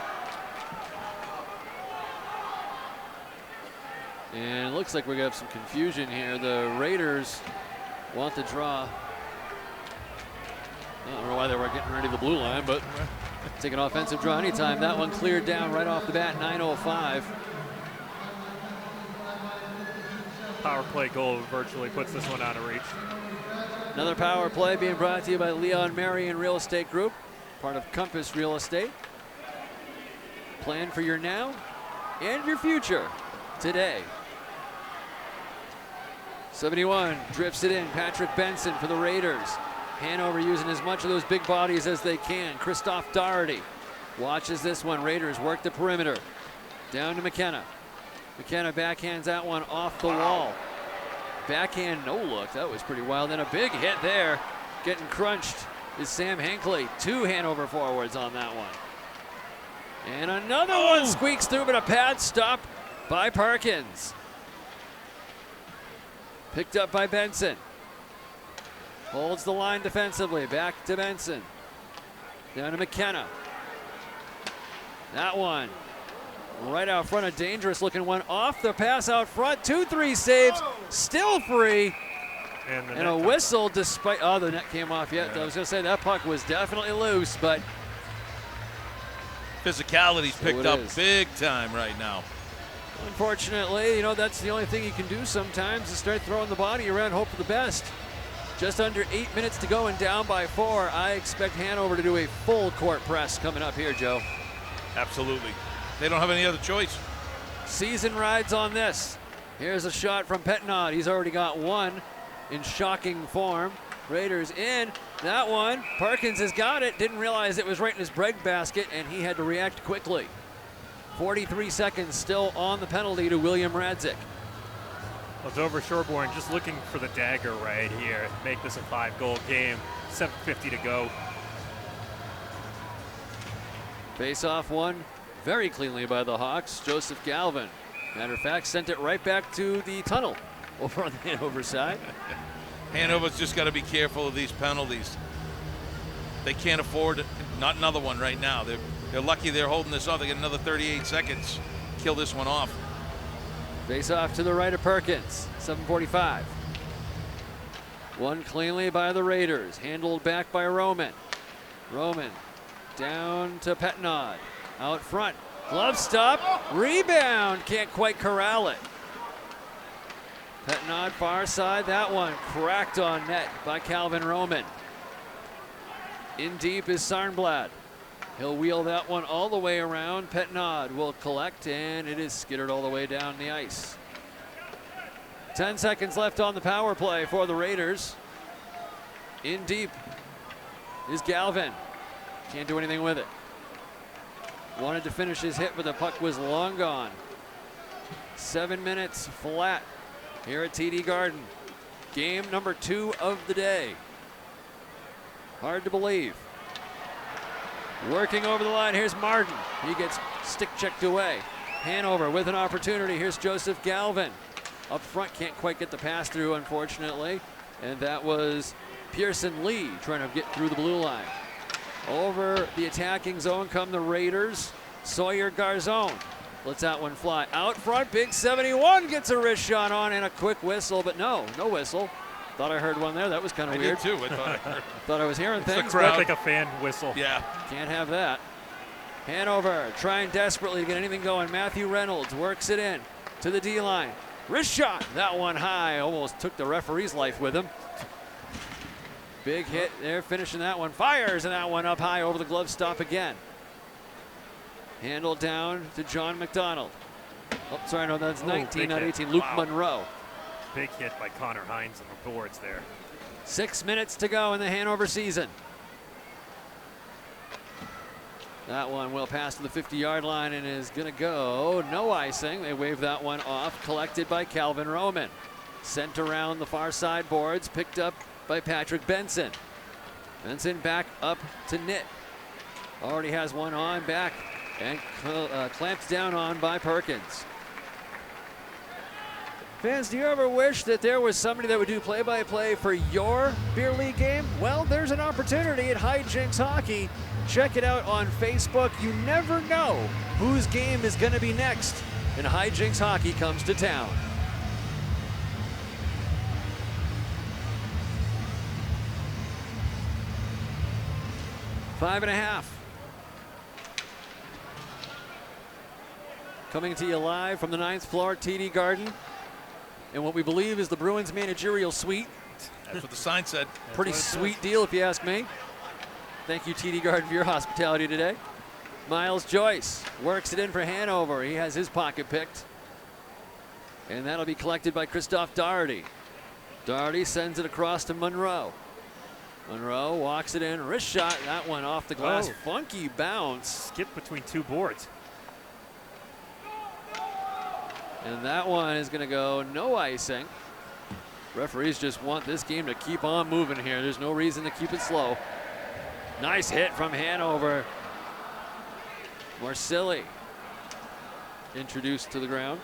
And it looks like we're going to have some confusion here. The Raiders want the draw. I don't know why they were getting ready to the blue line, but take an offensive draw anytime. That one cleared down right off the bat, 9:05. Power play goal virtually puts this one out of reach. Another power play being brought to you by Leon Marion Real Estate Group, part of Compass Real Estate. Plan for your now and your future today. 71 drifts it in. Patrick Benson for the Raiders. Hanover using as much of those big bodies as they can. Christoph Doherty watches this one. Raiders work the perimeter. Down to McKenna. McKenna backhands that one off the wall. Backhand no look. That was pretty wild. And a big hit there. Getting crunched is Sam Hinckley. 2 Hanover forwards on that one. And another one squeaks through, but a pad stop by Parkins. Picked up by Benson. Holds the line defensively. Back to Benson. Down to McKenna. That one right out front, a dangerous looking one off the pass out front. 2-3 saves, still free. And a whistle despite, the net came off yet. I was going to say that puck was definitely loose, but. Physicality's picked up big time right now. Unfortunately, that's the only thing you can do sometimes is start throwing the body around, hope for the best. Just under 8 minutes to go and down by 4. I expect Hanover to do a full court press coming up here, Joe. Absolutely. They don't have any other choice. Season rides on this. Here's a shot from Petnod. He's already got one in shocking form. Raiders in. That one. Parkins has got it. Didn't realize it was right in his breadbasket, and he had to react quickly. 43 seconds still on the penalty to William Radzik. Well, Dover Shoreborn just looking for the dagger right here. Make this a 5-goal game. 7:50 to go. Face-off won very cleanly by the Hawks. Joseph Galvin, matter of fact, sent it right back to the tunnel over on the Hanover side. Hanover's just got to be careful of these penalties. They can't afford not another one right now. They're lucky they're holding this off. They get another 38 seconds. Kill this one off. Face-off to the right of Perkins. 7:45. Won cleanly by the Raiders. Handled back by Roman. Roman down to Petnod. Out front. Glove stop. Rebound. Can't quite corral it. Petnod far side. That one cracked on net by Calvin Roman. In deep is Sarnblad. He'll wheel that one all the way around. Petnod will collect, and it is skittered all the way down the ice. 10 seconds left on the power play for the Raiders. In deep is Galvin. Can't do anything with it. Wanted to finish his hit, but the puck was long gone. 7 minutes flat here at TD Garden. Game number 2 of the day. Hard to believe. Working over the line, here's Martin. He gets stick checked away. Hanover with an opportunity. Here's Joseph Galvin. Up front, can't quite get the pass through, unfortunately. And that was Pearson Lee trying to get through the blue line. Over the attacking zone come the Raiders. Sawyer Garzone lets that one fly. Out front, big 71 gets a wrist shot on and a quick whistle, but no whistle. Thought I heard one there. That was kind of weird. I did too. I thought I heard. Thought I was hearing things. It's like a fan whistle. Yeah. Can't have that. Hanover trying desperately to get anything going. Matthew Reynolds works it in to the D-line. Wrist shot. That one high. Almost took the referee's life with him. Big hit there, finishing that one. Fires, and that one up high over the glove stop again. Handled down to John McDonald. Oh, sorry, no, that's 19, not 18. Luke Monroe. Big hit by Connor Hines on the boards there. 6 minutes to go in the Hanover season. That one will pass to the 50-yard line and is going to go. No icing. They wave that one off. Collected by Calvin Roman. Sent around the far side boards. Picked up by Patrick Benson. Benson back up to Nitt. Already has one on back and clamped down on by Perkins. Fans, do you ever wish that there was somebody that would do play-by-play for your beer league game? Well, there's an opportunity at Hyjinx Hockey. Check it out on Facebook. You never know whose game is going to be next, and Hyjinx Hockey comes to town. Five and a half. Coming to you live from the 9th floor, TD Garden, and what we believe is the Bruins managerial suite. That's what the sign said. Pretty sweet deal, if you ask me. Thank you, TD Garden, for your hospitality today. Miles Joyce works it in for Hanover. He has his pocket picked. And that'll be collected by Christoph Doherty. Doherty sends it across to Monroe. Monroe walks it in, wrist shot, that one off the glass. Oh. Funky bounce. Skipped between two boards. And that one is going to go no icing. Referees just want this game to keep on moving here. There's no reason to keep it slow. Nice hit from Hanover. Marsilli introduced to the ground.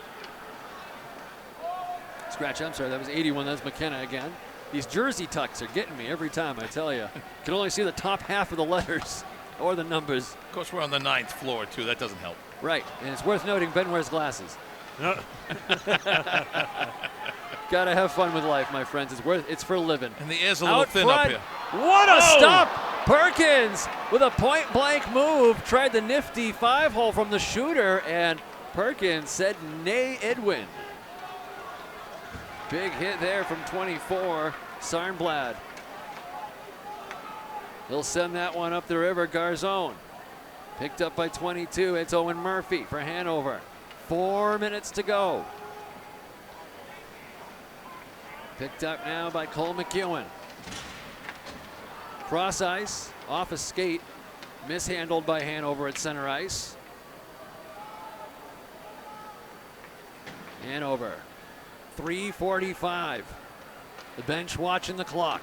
Scratch, I'm sorry, that was 81. That's McKenna again. These jersey tucks are getting me every time, I tell you. Can only see the top half of the letters or the numbers. Of course, we're on the 9th floor, too. That doesn't help. Right, and it's worth noting Ben wears glasses. Gotta have fun with life, my friends. It's for a living. And the air's a little thin up here. What a stop! Perkins with a point-blank move. Tried the nifty 5-hole from the shooter, and Perkins said nay, Edwin. Big hit there from 24, Sarnblad. He'll send that one up the river. Garzone picked up by 22. It's Owen Murphy for Hanover. 4 minutes to go. Picked up now by Cole McEwen. Cross ice, off a skate, mishandled by Hanover at center ice. Hanover, 3:45. The bench watching the clock.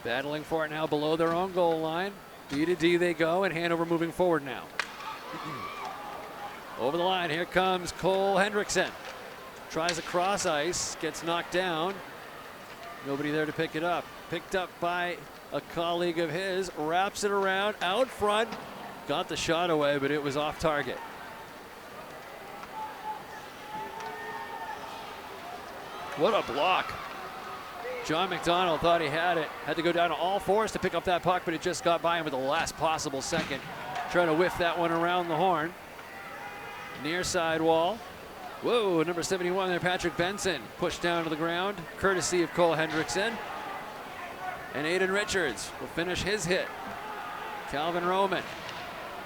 Battling for it now below their own goal line. D to D they go, and Hanover moving forward now. Over the line, here comes Cole Hendrickson. Tries a cross ice, gets knocked down. Nobody there to pick it up. Picked up by a colleague of his, wraps it around, out front. Got the shot away, but it was off target. What a block. John McDonald thought he had it. Had to go down to all fours to pick up that puck, but it just got by him at the last possible second. Trying to whiff that one around the horn. Near side wall. Whoa, number 71 there, Patrick Benson. Pushed down to the ground, courtesy of Cole Hendrickson. And Aiden Richards will finish his hit. Calvin Roman.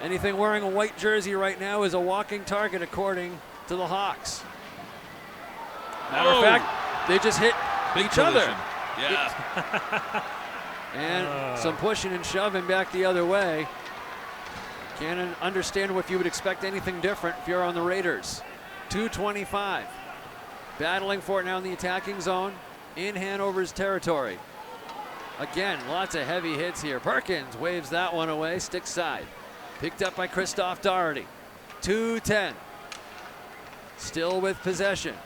Anything wearing a white jersey right now is a walking target, according to the Hawks. Matter of fact, they just hit each other. Yeah. And some pushing and shoving back the other way. Can't understand if you would expect anything different if you're on the Raiders. 2:25. Battling for it now in the attacking zone in Hanover's territory. Again, lots of heavy hits here. Perkins waves that one away, stick side. Picked up by Christoph Doherty. 2:10. Still with possession.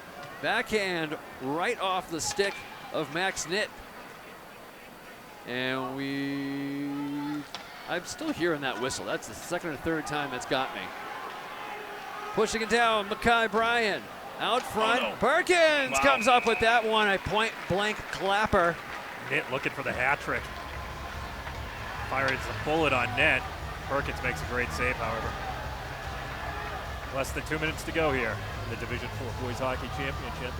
Backhand right off the stick of Max Nitt. And I'm still hearing that whistle. That's the second or third time that's got me. Pushing it down, Mackay Bryan. Out front, Perkins comes up with that one, a point-blank clapper. Nitt looking for the hat trick. Fires a bullet on net. Perkins makes a great save, however. Less than 2 minutes to go here in the Division IV Boys Hockey Championship.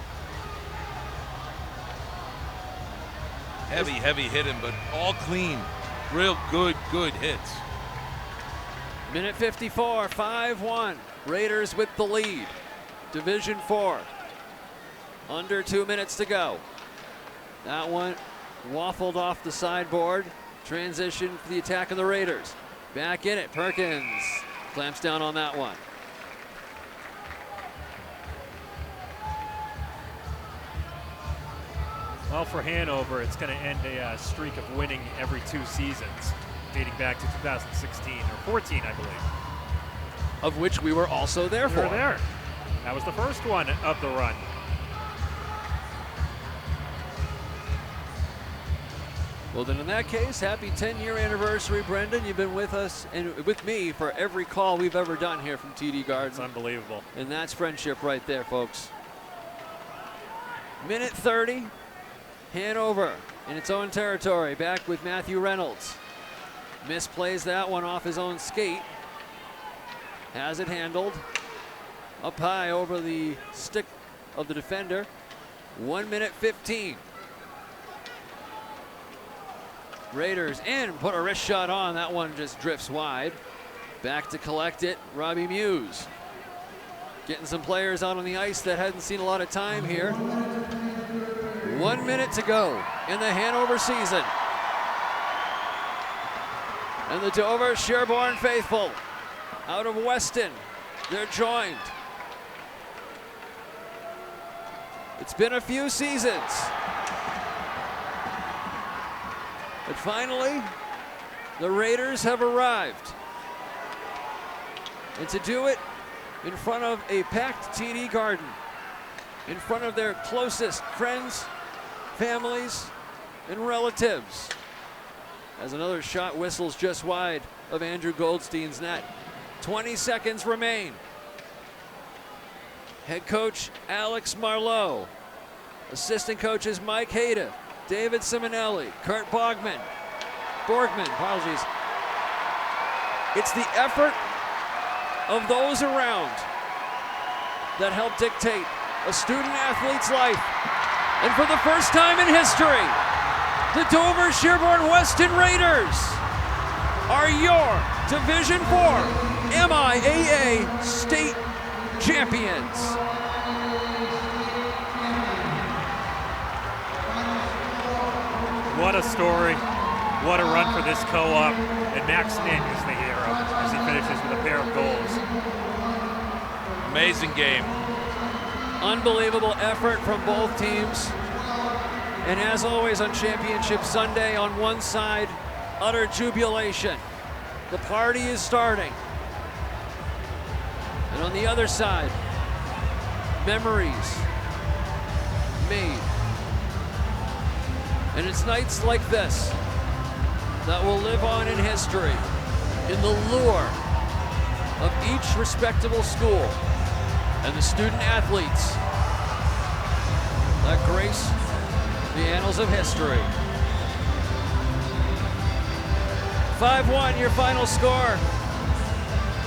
Heavy hitting, but all clean. Real good hits. Minute 54, 5-1. Raiders with the lead. Division IV. Under 2 minutes to go. That one waffled off the sideboard. Transition for the attack of the Raiders. Back in it, Perkins clamps down on that one. Well, for Hanover, it's going to end a streak of winning every 2 seasons, dating back to 2016 or 14, I believe. Of which we were also there for. We were there. That was the first one of the run. Well, then in that case, happy 10-year anniversary, Brendan. You've been with us and with me for every call we've ever done here from TD Garden. It's unbelievable. And that's friendship right there, folks. Minute 30. Hanover in its own territory, back with Matthew Reynolds. Misplays that one off his own skate. Has it handled. Up high over the stick of the defender. 1 minute 15. Raiders in, put a wrist shot on. That one just drifts wide. Back to collect it, Robbie Muse. Getting some players out on the ice that hadn't seen a lot of time here. 1 minute to go in the Hanover season. And the Dover Sherborne faithful out of Weston, they're joined. It's been a few seasons. But finally, the Raiders have arrived. And to do it in front of a packed TD Garden, in front of their closest friends, families, and relatives. As another shot whistles just wide of Andrew Goldstein's net. 20 seconds remain. Head coach Alex Marlowe. Assistant coaches Mike Hayda, David Simonelli, Kurt Borgman, apologies. It's the effort of those around that help dictate a student athlete's life. And for the first time in history, the Dover Sherborne Weston Raiders are your Division IV MIAA state champions. What a story. What a run for this co-op. And Max Nin is the hero as he finishes with a pair of goals. Amazing game. Unbelievable effort from both teams. And as always on Championship Sunday, on one side, utter jubilation. The party is starting. And on the other side, memories made. And it's nights like this that will live on in history in the lure of each respectable school and the student athletes that grace the annals of history. 5-1 your final score.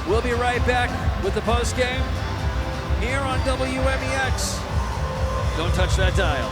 We'll be right back with the postgame here on WMEX. Don't touch that dial.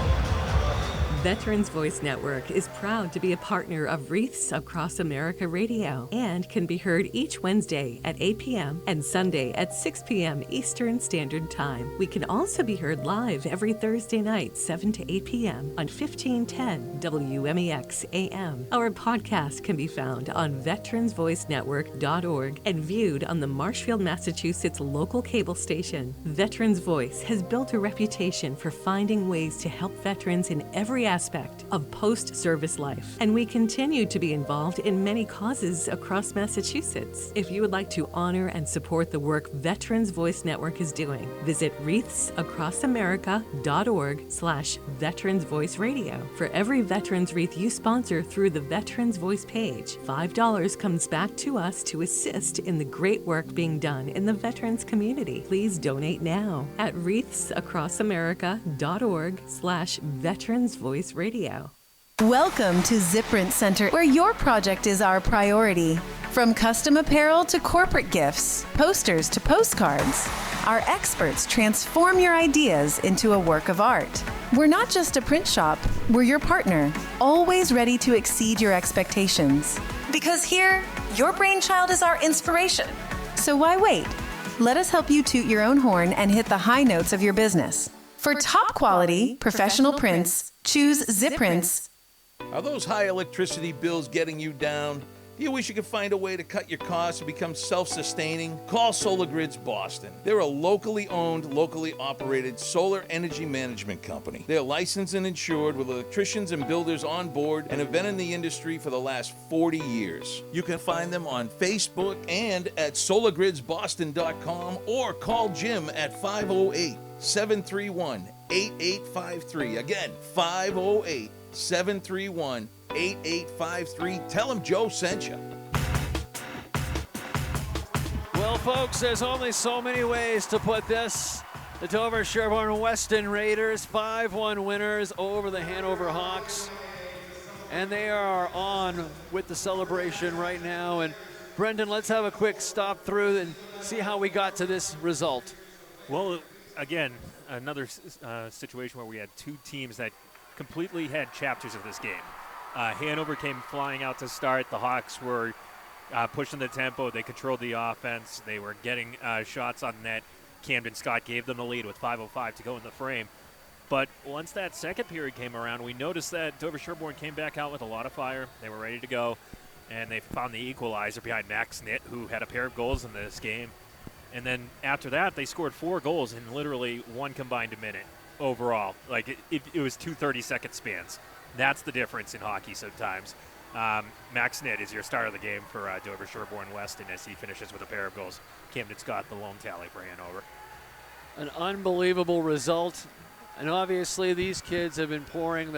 Veterans Voice Network is proud to be a partner of Wreaths Across America Radio and can be heard each Wednesday at 8 p.m. and Sunday at 6 p.m. Eastern Standard Time. We can also be heard live every Thursday night, 7 to 8 p.m. on 1510 WMEX AM. Our podcast can be found on veteransvoicenetwork.org and viewed on the Marshfield, Massachusetts local cable station. Veterans Voice has built a reputation for finding ways to help veterans in every aspect of post-service life, and we continue to be involved in many causes across Massachusetts. If you would like to honor and support the work Veterans Voice Network is doing, visit wreathsacrossamerica.org/Veterans Voice Radio. For every Veterans Wreath you sponsor through the Veterans Voice page, $5 comes back to us to assist in the great work being done in the veterans community. Please donate now at wreathsacrossamerica.org/Veterans Voice Radio. Welcome to Ziprint Center, where your project is our priority. From custom apparel to corporate gifts, posters to postcards, our experts transform your ideas into a work of art. We're not just a print shop, we're your partner, always ready to exceed your expectations. Because here, your brainchild is our inspiration. So why wait? Let us help you toot your own horn and hit the high notes of your business. For top quality, professional prints, choose Ziprints. Are those high electricity bills getting you down? Do you wish you could find a way to cut your costs and become self-sustaining? Call Solar Grids Boston. They're a locally owned, locally operated solar energy management company. They're licensed and insured with electricians and builders on board and have been in the industry for the last 40 years. You can find them on Facebook and at solargridsboston.com or call Jim at 508-731-8853. Again, 508-731-8853. Tell them Joe sent you. Well, folks, there's only so many ways to put this. The Dover Sherborne-Weston Raiders, 5-1 winners over the Hanover Hawks. And they are on with the celebration right now. And Brendan, let's have a quick stop through and see how we got to this result. Well, again, another situation where we had two teams that completely had chapters of this game. Hanover came flying out to start. The Hawks were pushing the tempo. They controlled the offense. They were getting shots on net. Camden Scott gave them the lead with 5:05 to go in the frame. But once that second period came around, we noticed that Dover Sherborne came back out with a lot of fire. They were ready to go, and they found the equalizer behind Max Nitt, who had a pair of goals in this game. And then after that, they scored 4 goals in literally one combined minute overall. Like, it was 2 30-second spans. That's the difference in hockey sometimes. Max Nitt is your star of the game for Dover Sherborne-Weston as he finishes with a pair of goals. Camden Scott, the lone tally for Hanover. An unbelievable result. And obviously these kids have been pouring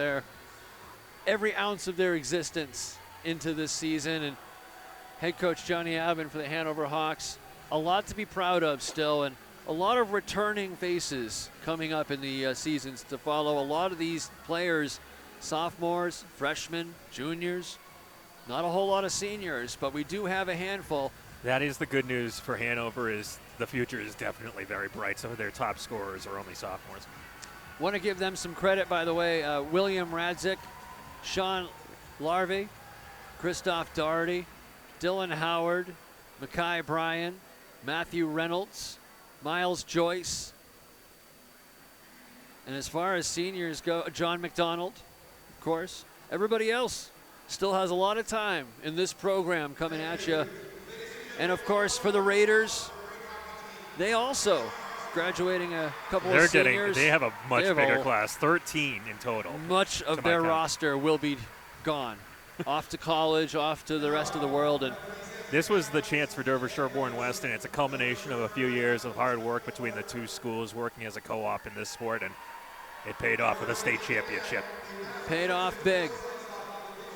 every ounce of their existence into this season. And head coach Johnny Abbott for the Hanover Hawks, a lot to be proud of still, and a lot of returning faces coming up in the seasons to follow. A lot of these players, sophomores, freshmen, juniors, not a whole lot of seniors, but we do have a handful. That is the good news for Hanover, is the future is definitely very bright. Some of their top scorers are only sophomores. Want to give them some credit, by the way. William Radzik, Sean Larvey, Christoph Doherty, Dylan Howard, Mackay Bryan, Matthew Reynolds, Miles Joyce. And as far as seniors go, John McDonald, of course. Everybody else still has a lot of time in this program coming at you. And of course, for the Raiders, they also graduating a couple of seniors. They have a much bigger class, 13 in total. Much of their roster will be gone, off to college, off to the rest of the world. And this was the chance for Dover Sherborne-Weston. It's a culmination of a few years of hard work between the two schools working as a co-op in this sport, and it paid off with a state championship. Paid off big.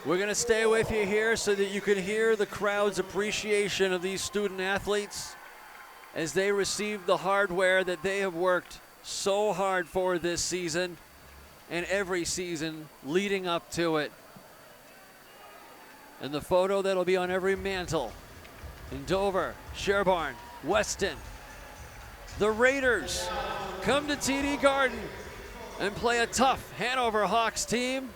We're going to stay with you here so that you can hear the crowd's appreciation of these student athletes as they receive the hardware that they have worked so hard for this season and every season leading up to it. And the photo that'll be on every mantle in Dover, Sherborne, Weston. The Raiders come to TD Garden and play a tough Hanover Hawks team.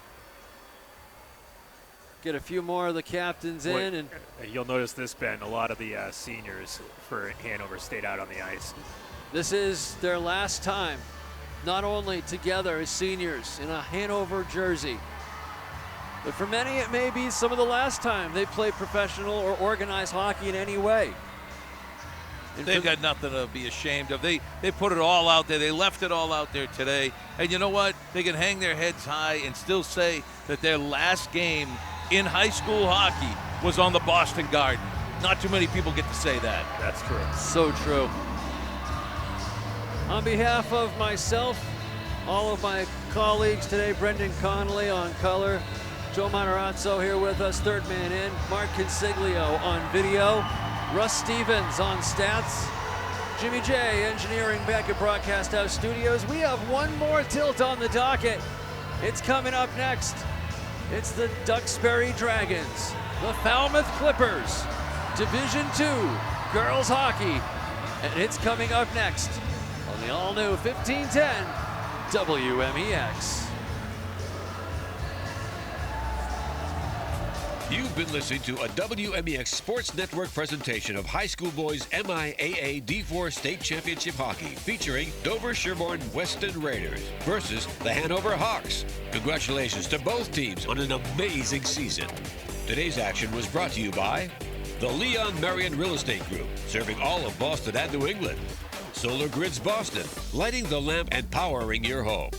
Get a few more of the captains in. And you'll notice this, Ben, a lot of the seniors for Hanover stayed out on the ice. This is their last time, not only together as seniors in a Hanover jersey, but for many it may be some of the last time they play professional or organized hockey in any way. And they've got nothing to be ashamed of. They put it all out there. They left it all out there today. And you know what? They can hang their heads high and still say that their last game in high school hockey was on the Boston Garden. Not too many people get to say that. That's true. So true. On behalf of myself, all of my colleagues today, Brendan Connelly on color, Joe Mattarazzo here with us, third man in, Mark Consiglio on video, Russ Stevens on stats, Jimmy J engineering back at Broadcast House Studios. We have one more tilt on the docket. It's coming up next. It's the Duxbury Dragons, the Falmouth Clippers, Division II girls hockey, and it's coming up next on the all-new 1510 WMEX. You've been listening to a WMEX Sports Network presentation of high school boys MIAA D4 State Championship Hockey featuring Dover Sherborne Weston Raiders versus the Hanover Hawks. Congratulations to both teams on an amazing season. Today's action was brought to you by the Leon Marion Real Estate Group, serving all of Boston and New England. Solar Grids Boston, lighting the lamp and powering your home.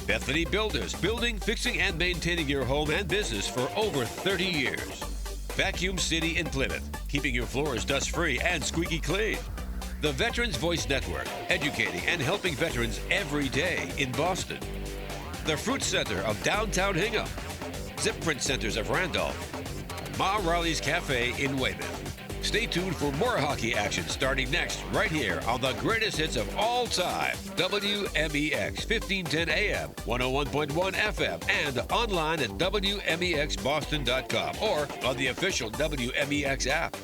Bethany Builders, building, fixing, and maintaining your home and business for over 30 years. Vacuum City in Plymouth, keeping your floors dust-free and squeaky clean. The Veterans Voice Network, educating and helping veterans every day in Boston. The Fruit Center of downtown Hingham. Zip Print Centers of Randolph. Ma Riley's Cafe in Weymouth. Stay tuned for more hockey action starting next right here on the greatest hits of all time. WMEX 1510 AM, 101.1 FM, and online at WMEXBoston.com or on the official WMEX app.